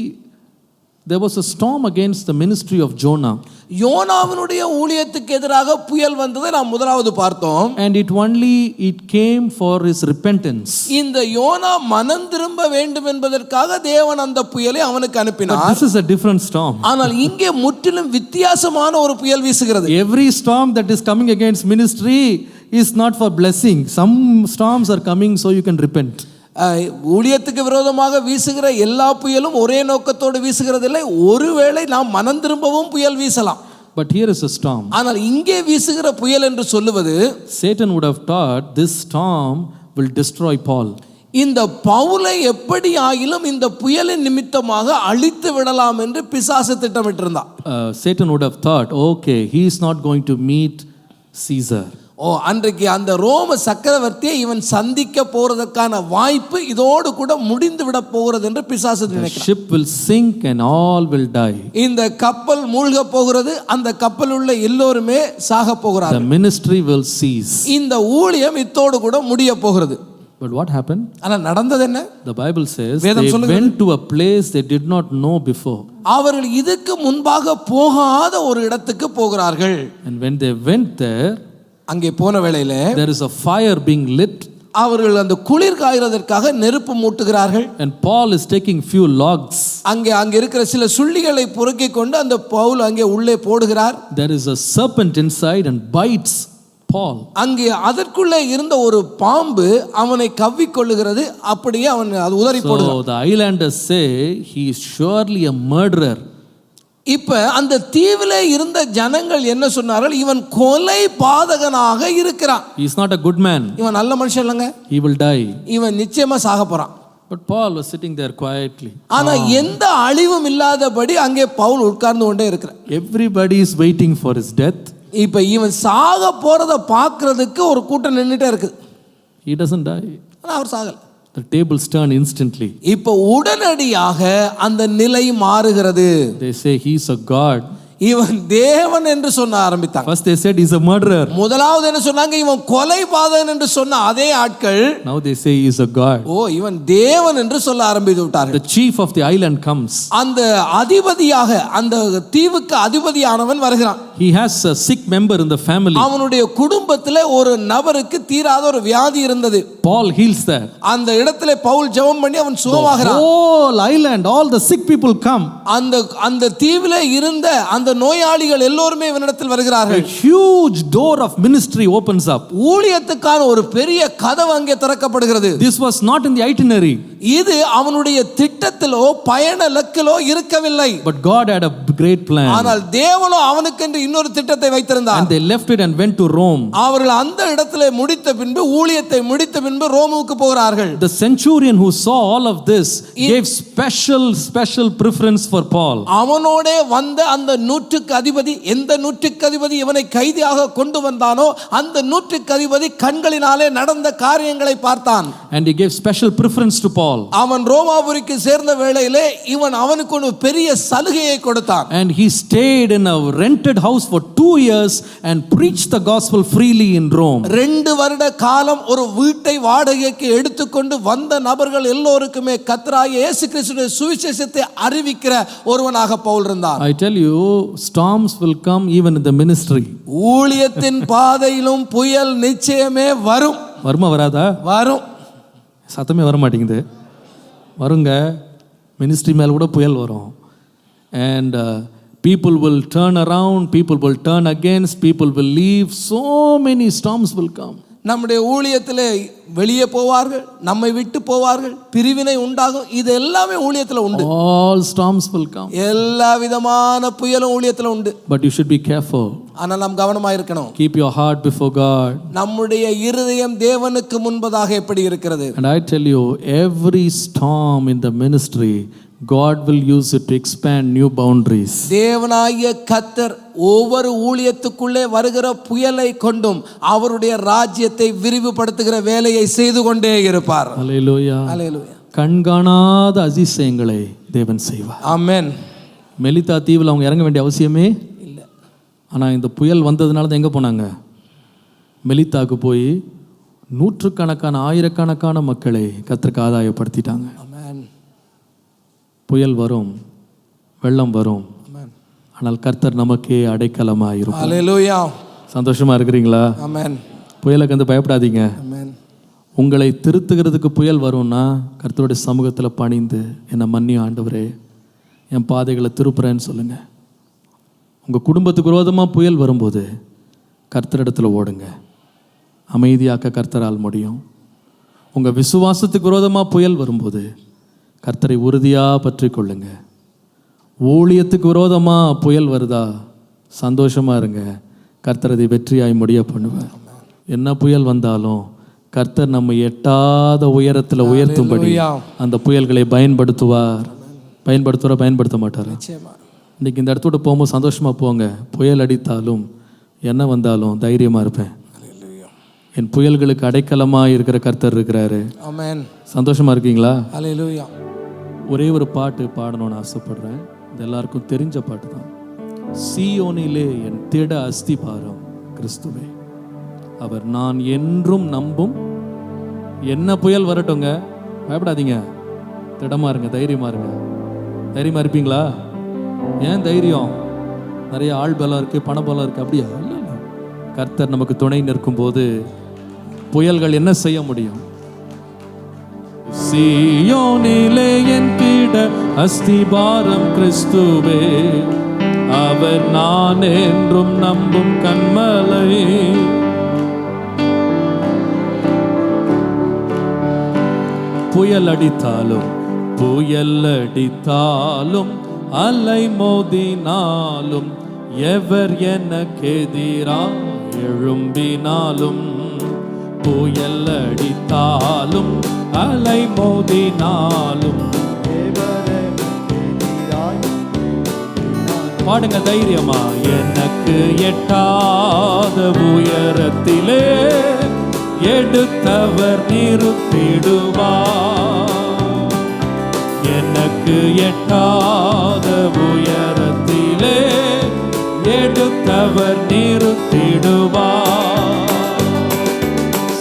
There was a storm against the ministry of Jonah. யோனாவினுடைய ஊழியத்துக்கு எதிராக புயல் வந்ததை நாம் முதலாவது பார்த்தோம். And it came for his repentance. இந்த யோனா மனம் திரும்ப வேண்டும் என்பதற்காக தேவன் அந்த புயலை அவனுக்கு But அனுப்பினார். this is a different storm. ஆனால் இங்கே முற்றிலும் வித்தியாசமான ஒரு புயல் வீசுகிறது. Every storm that is coming against ministry is not for blessing. Some storms are coming so you can repent. ஊழியத்துக்கு விரோதமாக வீசுகிற எல்லா புயலும் ஒரே நோக்கத்தோடு வீசுகிறதில்லை. ஒருவேளை நாம் மனம் திரும்பவும் புயல் வீசலாம். But here is a storm. ஆனால் இங்கே வீசுகிற புயல் என்று சொல்லுவது, Satan would have thought this storm will destroy Paul. இந்த பவுலை எப்படி ஆகிலும் இந்த புயலின் நிமித்தமாக அழித்து விடலாம் என்று பிசாசு திட்டமிட்டிருந்தான். Satan would have thought, okay, he is not going to meet Caesar. அன்றைக்கு அந்த ரோம சக்கரவர்த்தியை இவன் சந்திக்க போறதற்கான வாய்ப்பு இதோடு கூட முடிந்து விட போகிறது என்று பிசாசு நினைக்கிறான். Ship will sink and all will die. இந்த கப்பல் மூழ்க போகிறது, அந்த கப்பல் உள்ள எல்லோருமே சாக போகிறார்கள். The ministry will cease. இந்த ஊழியம் இத்தோடு கூட முடிய போகிறது. But what happened? ஆனா நடந்தது என்ன? The Bible says they went to a place they did not know before. அவர்கள் இதுக்கு முன்பாக போகாத ஒரு இடத்துக்கு போகிறார்கள். And when they went there, அங்கே போன வேளையிலே there is a fire being lit. அவர்கள் அந்த குளிர் காய்கிறதற்காக நெருப்பு மூட்டுகிறார்கள். And Paul is taking few logs. அங்கே இருக்கிற சில சுள்ளிகளை பொறுக்கி கொண்டு அந்த பவுல் அங்கே உள்ளே போடுகிறார். There is a serpent inside and bites Paul. அங்கே அதற்குள்ளே இருந்த ஒரு பாம்பு அவனை கவ்விக்கொள்ளுகிறது. அப்படியே அவன் அது உதறி போடுகிறான். So the islanders say he is surely a murderer. இப்ப அந்த தீவிலே இருந்த ஜனங்கள் என்ன சொன்னார்கள்? இவன் கொலை பாதகனாக இருக்கிறான். He is not a good man. இவன் நல்ல மனுஷன் இல்லங்க. He will die. இவன் நிச்சயமா சாக போறான். But Paul was sitting there quietly. ஆனா எந்த அழிவும் இல்லாதபடி அங்கே பவுல் உட்கார்ந்து கொண்டே இருக்கிறான். Everybody is waiting for his death. இப்ப இவன் சாக போறத பார்க்கிறதுக்கு ஒரு கூட்டம் நின்னுட்டே இருக்குது. He doesn't die. ஆனா அவர் சாகல. The tables turn instantly. இப்ப உடனடியாக அந்த நிலை மாறுகிறது. They say he is a god. இவன் தேவன் என்று சொல்ல ஆரம்பித்தாங்க. First they said he is a murderer. முதலாவது என்ன சொன்னாங்க? இவன் கொலை பாதகன் என்று சொன்ன அதே ஆட்கள் Now they say he is a god. இவன் தேவன் என்று சொல்ல ஆரம்பித்து விட்டார்கள். The chief of the island comes. அந்த அதிபதியாக அந்த தீவுக்கு அதிபதியானவன் வருகிறான். He has a sick member in the family. அவனுடைய குடும்பத்திலே ஒரு நபருக்கு தீராத ஒரு வியாதி இருந்தது. Paul heals that. அந்த இடத்திலே பவுல் ஜெபம் பண்ணி அவன் சுகமாகிறான். Whole island, all the sick people come. அந்த தீவிலே இருந்த அந்த நோயாளிகள் எல்லோருமே இவனிடத்தில் வருகிறார்கள். A huge door of ministry opens up. ஊழியத்துக்கான ஒரு பெரிய கதவு அங்கே திறக்கப்படுகிறது. This was not in the itinerary. இது அவனுடைய திட்டத்திலோ பயண இலக்கிலோ இருக்கவில்லை. But God had a great plan. ஆனால் தேவனோ அவனுக்கென்று இன்னொரு திட்டத்தை வைத்திருந்தார். And they left it and went to Rome. அவர்கள் அந்த இடத்திலே முடித்த பின்பு ஊழியத்தை முடித்த பின்பு ரோமுக்கு போகிறார்கள். The centurion who saw all of this gave special preference for Paul. அவனோடே வந்த அந்த நூற்றுக்கு அதிபதி, எந்த நூற்றுக்கு அதிபதி இவனை கைதியாக கொண்டு வந்தானோ அந்த நூற்றுக்கு அதிபதி கண்களினாலே நடந்த காரியங்களை பார்த்தான். And he gave special preference to Paul. அவன் ரோமாபுரிக்கு சேர்ந்த வேளையிலே இவன் அவனுக்கு ஒரு பெரிய சலுகையை கொடுத்தான். And he stayed in a rented house for 2 years and preached the gospel freely in Rome. 2 வருட காலம் ஒரு வீட்டை வாடகைக்கு எடுத்துக்கொண்டு வந்த நபர்கள் எல்லோருக்குமே கர்த்தராகிய இயேசு கிறிஸ்துவின் சுவிசேஷத்தை அறிவிக்கிற ஒருவனாக பவுல் இருந்தான். I tell you, storms will come even in the ministry. ஊழியத்தின் பாதையிலும் புயல் நிச்சயமே வரும். வருமா வராதா? வரும். சத்தமே வர மாட்டேங்குது. வருங்க. மினிஸ்ட்ரி மேல கூட புயல் வரும். And people will turn around, people will turn against, people will leave. So many storms will come. நம்முடைய ஊழியத்திலே வெளியே போவார்கள், நம்மை விட்டு போவார்கள், பிரிவினை உண்டாகும். இது எல்லாமே ஊழியத்தில் உண்டு. All storms will come. எல்லா விதமான புயலும் ஊழியத்தில் உண்டு. But you should be careful. ஆனால் நாம் கவனமாக இருக்கணும். Keep your heart before God. நம்முடைய இருதயம் தேவனுக்கு முன்பதாக எப்படி இருக்கிறது? And I tell you, every storm in the ministry, God will use it to expand new boundaries. தேவனாகிய கர்த்தர் ஒவ்வொரு ஊழியத்துக்குள்ளே வருகிற புயலை கொண்டும் அவருடைய ராஜ்யத்தை விரிவுபடுத்துகிற வேலையை செய்து கொண்டே இருப்பார். Hallelujah. Hallelujah. கண்காணாத அதிசயங்களை தேவன் செய்வார். ஆமென். மெலிதா தீவில் அவங்க இறங்க வேண்டிய அவசியமே இல்லை. ஆனால் இந்த புயல் வந்ததுனால தான் எங்கே போனாங்க? மெலிதாக்கு போய் நூற்றுக்கணக்கான ஆயிரக்கணக்கான மக்களை கர்த்தருக்கு ஆதாயப்படுத்திட்டாங்க. ஆமென். புயல் வரும், வெள்ளம் வரும், ஆனால் கர்த்தர் நமக்கே அடைக்கலமாயிருப்பார். ஹல்லேலூயா. சந்தோஷமா இருக்கிறீங்களா? ஆமென். புயலை கண்டு பயப்படாதீங்க. ஆமென். உங்களை திருத்துகிறதுக்கு புயல் வரும்னா கர்த்தருடைய சமூகத்தில் பணிந்து என்னை மன்னியும் ஆண்டவரே, என் பாதைகளை திருப்புறேன்னு சொல்லுங்கள். உங்கள் குடும்பத்துக்கு விரோதமாக புயல் வரும்போது கர்த்தரிடத்தில் ஓடுங்க. அமைதியாக்க கர்த்தரால் முடியும். உங்கள் விசுவாசத்துக்கு விரோதமாக புயல் வரும்போது கர்த்தரை உறுதியாக பற்றி கொள்ளுங்க. ஊழியத்துக்கு விரோதமாக புயல் வருதா, சந்தோஷமாக இருங்க. கர்த்தர் அதை வெற்றியாய் முடிய பண்ணுவார். என்ன புயல் வந்தாலும் கர்த்தர் நம்ம எட்டாத உயரத்தில் உயர்த்தும்படி அந்த புயல்களை பயன்படுத்த மாட்டார். இன்னைக்கு இந்த இடத்தோட போகும்போது சந்தோஷமாக போங்க. புயல் அடித்தாலும் என்ன வந்தாலும் தைரியமாக இருப்பேன். என் புயல்களுக்கு அடைக்கலமாக இருக்கிற கர்த்தர் இருக்கிறாரு. ஆமென். சந்தோஷமாக இருக்கீங்களா? ஹல்லேலூயா. ஒரே ஒரு பாட்டு பாடணும்னு ஆசைப்படுறேன். இது எல்லாருக்கும் தெரிஞ்ச பாட்டு தான். சீயோனிலே என் திட அஸ்திபாரம் கிறிஸ்துவே, அவர் நான் என்றும் நம்பும். என்ன புயல் வரட்டுங்க, பயப்படாதீங்க, திடமா இருங்க, தைரியமா இருங்க. தைரியமா இருப்பீங்களா? ஏன் தைரியம்? நிறைய ஆள் பலம் இருக்கு, பண பலம் இருக்கு, அப்படியா? இல்லை இல்லை. கர்த்தர் நமக்கு துணை நிற்கும் போது புயல்கள் என்ன செய்ய முடியும்? சீயோனிலே என் திட அஸ்திபாரம் கிறிஸ்துவே, அவர் நான் என்றும் நம்பும் கன்மலை. புயல் அடித்தாலும் அலை மோதினாலும் எவர் எனக்கு எதிராக எழும்பினாலும், புயல் அடித்தாலும் அலை மோதினாலும் பாடுங்க தைரியமா. எனக்கு எட்டாத உயரத்திலே எடுத்தவர் நிறுத்திடுவார். எனக்கு எட்டாத உயரத்திலே எடுத்தவர் நிறுத்திடுவார்.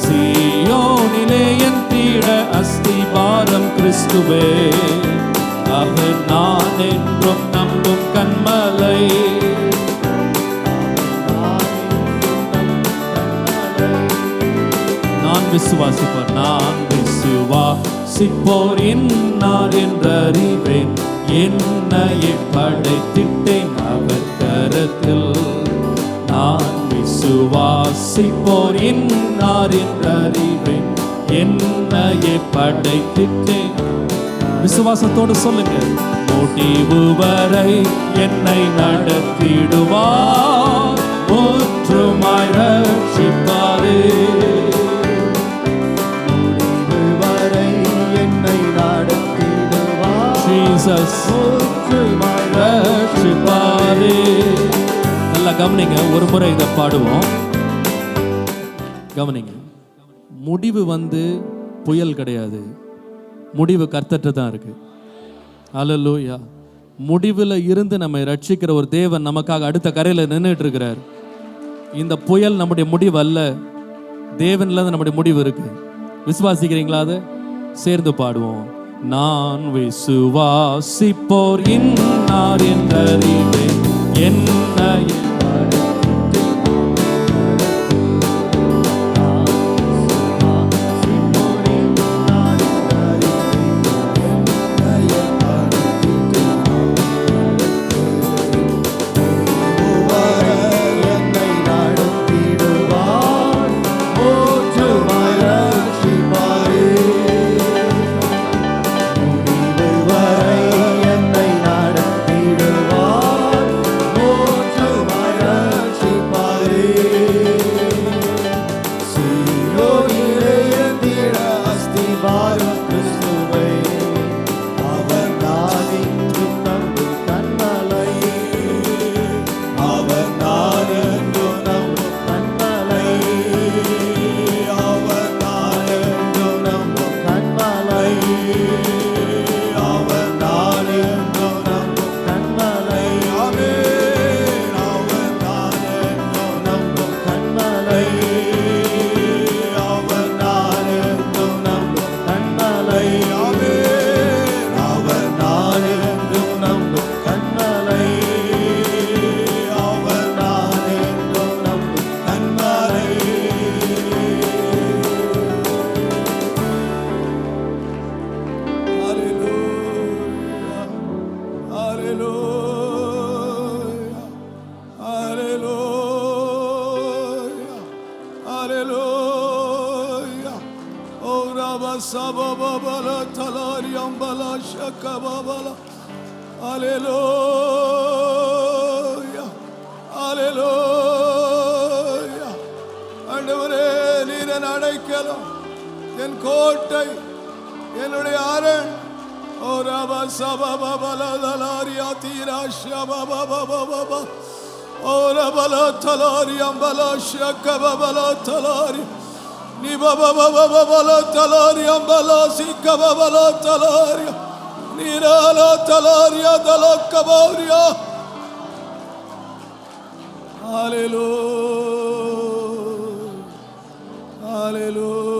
சீயோனிலே என் திட அஸ்திபாரம் கிறிஸ்துவே, அவர் நான் என்றும் நம்பும் கன்மலை. நான் விசுவாசிப்போர் இன்னார் என்றறிவேன். என்னையே படைத்திட்டேன் அவர் கரத்தில். நான் விசுவாசிப்போர் இன்னார் என்றறிவேன். என்னையே படைத்திட்டேன். விசுவாசத்தோடு சொல்லுங்க. முடிவு வரை என்னை நடத்திடுவார், முற்றுமாய் ரட்சிப்பாரே. முடிவு வரை என்னை நடத்திடுவார், ஜீசஸ் முற்றுமாய் ரட்சிப்பாரே. நல்லா கவனிங்க, ஒரு முறை இதை பாடுவோம். கவனிங்க. முடிவு புயல் கிடையாது, முடிவு கர்த்தர்ட்ட தான் இருக்கு. அல்லேலூயா. முடிவில் இருந்து நம்மை ரட்சிக்கிற ஒரு தேவன் நமக்காக அடுத்த கரையில் நின்றுட்டு இருக்கிறார். இந்த புயல் நம்முடைய முடிவு அல்ல, தேவன்ல தான் நம்முடைய முடிவு இருக்கு. விசுவாசிக்கிறீங்களா? அதை சேர்ந்து பாடுவோம். நான் விசுவாசிப்போர் இன்னார் என்றறிவேன். என்னையே Hallelujah. Oh Rabba Sababala Talari Ambala Shakababala. Hallelujah. Hallelujah. ஆண்டவரே நீர் என் அடைக்கலம், என் கோட்டை, என்னுடைய அரண். ஓ ரப சபபல தலாரியா தீரா ஷபபபபப. ஓ ரபல தலாரி அம்பல ஷகபபல தலாரி. நீ பபபபபல தலாரி அம்பல சிகபபல தலாரி. நீரால தலாரியா தலக்கபோரியா. Hallelujah. Hallelujah.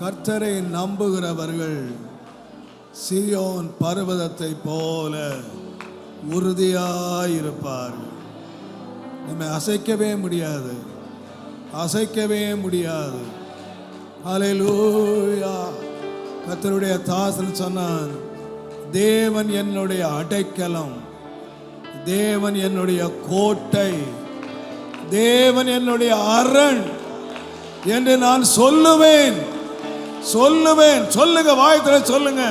கர்த்தரை நம்புகிறவர்கள் சீயோன் பர்வதத்தை போல உறுதியாயிருப்பார்கள். நம்மை அசைக்கவே முடியாது, அசைக்கவே முடியாது. ஹல்லேலூயா. கர்த்தருடைய தாசன் சொன்னான், தேவன் என்னுடைய அடைக்கலம், தேவன் என்னுடைய கோட்டை, தேவன் என்னுடைய அரண் என்று நான் சொல்லுவேன். சொல்லுவேன். சொல்லுங்க, வாயத்துல சொல்லுங்க.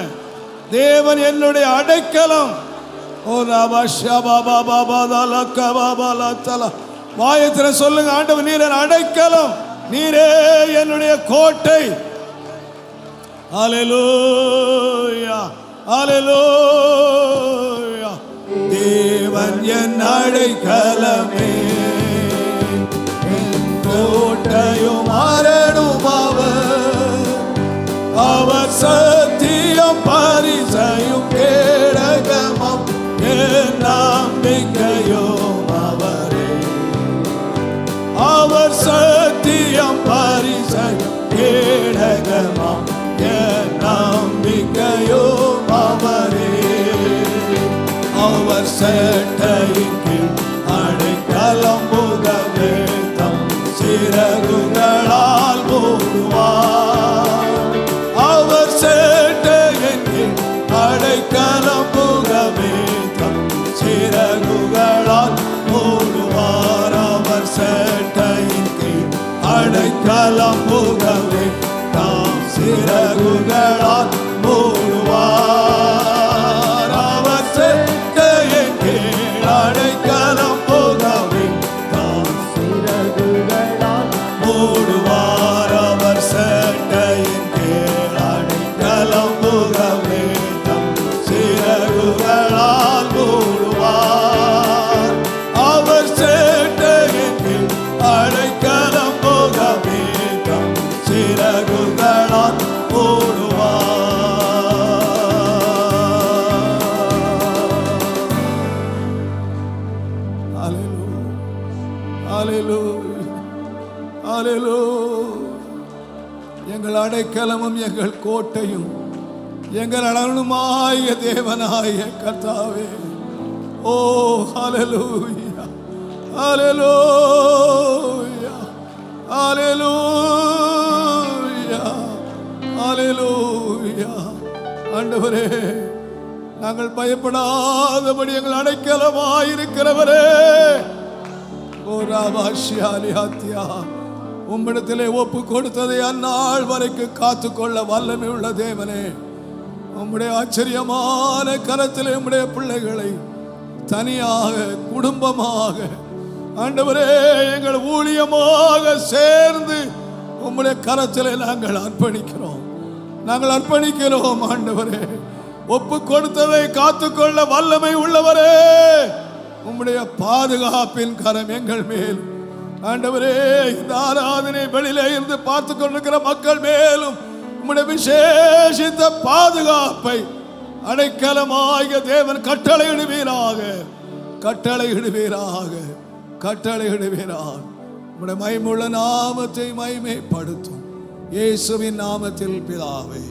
தேவன் என்னுடைய அடைக்கலம். ஓ வாயத்துல சொல்லுங்க. ஆண்டவர் நீர் என் அடைக்கலம், நீரே என்னுடைய கோட்டை. ஹல்லேலூயா. ஹல்லேலூயா. தேவன் என் அடைக்கலமே, என் கோட்டையும் அரணும் அவர் சத்தியம் பரிசையும் கேடகமும் என் நம்பிக்கையும் அவரே. அவர் சத்தியம் பரிசையும் கேடகமும் என் நம்பிக்கையும் அவரே. அவர் சேட்டையின் கீழ் அடைக்கலம் புகவே தம் சிறகுகளால் மூடுவார். அவர் சேட்டையின் கீழ் அடைக்கலம் புகவே தம் சிறகுகளால் மூடுவார். அவர் சேட்டையின் கீழ் அடைக்கலம் புகவே தம் சிறகுகளால் மூடுவார். அவர் சேட்டையின் கீழ் அடைக்கலம் புகவே தம் சிறகுகளால் மூடுவார். அவர் சேட்டையின் கீழ் அடைக்கலம் புகவே தம் சிறகுகளால் மூடுவார். அவர் சேட்டையின் கீழ் அடைக்கலம் புகவே தம் சிறகுகளால் எங்கள் அடைக்கலமும் எங்கள் கோட்டையும் எங்கள் அழகுமாய தேவனாய கர்த்தாவே. ஓ ஹல்லேலூயா. ஹல்லேலூயா. ஹல்லேலூயா. ஹல்லேலூயா. ஆண்டவரே, நாங்கள் பயப்படாதபடி எங்கள் அடைக்கலமாயிருக்கிறவரே. ஓ ராபாஷியாலியாத்தியா, உம்மிடத்திலே ஒப்பு கொடுத்ததை அந்நாள் வரைக்கும் காத்துக்கொள்ள வல்லமை உள்ள தேவனே, உம்முடைய ஆச்சரியமான கரத்திலே உம்முடைய பிள்ளைகளை தனியாக குடும்பமாக ஆண்டவரே எங்கள் ஊழியமாக சேர்ந்து உம்முடைய கரத்திலே நாங்கள் அர்ப்பணிக்கிறோம். நாங்கள் அர்ப்பணிக்கிறோம் ஆண்டவரே. ஒப்பு கொடுத்ததை காத்துக்கொள்ள வல்லமை உள்ளவரே, உம்முடைய பாதுகாப்பின் கரம் எங்கள் மேல் ஆண்டவரே. இந்த ஆராதனை வெளியிலே இருந்து பார்த்து கொண்டிருக்கிற மக்கள் மேலும் உம்முடைய விசேஷித்த பாதுகாப்பை அடைக்கலமாகிய தேவன் கட்டளையிடுவீராக, கட்டளையிடுவீராக, கட்டளையிடுவீராக. உம்முடைய மகிமையுள்ள நாமத்தை மகிமைப்படுத்தும் இயேசுவின் நாமத்தில் பிதாவே.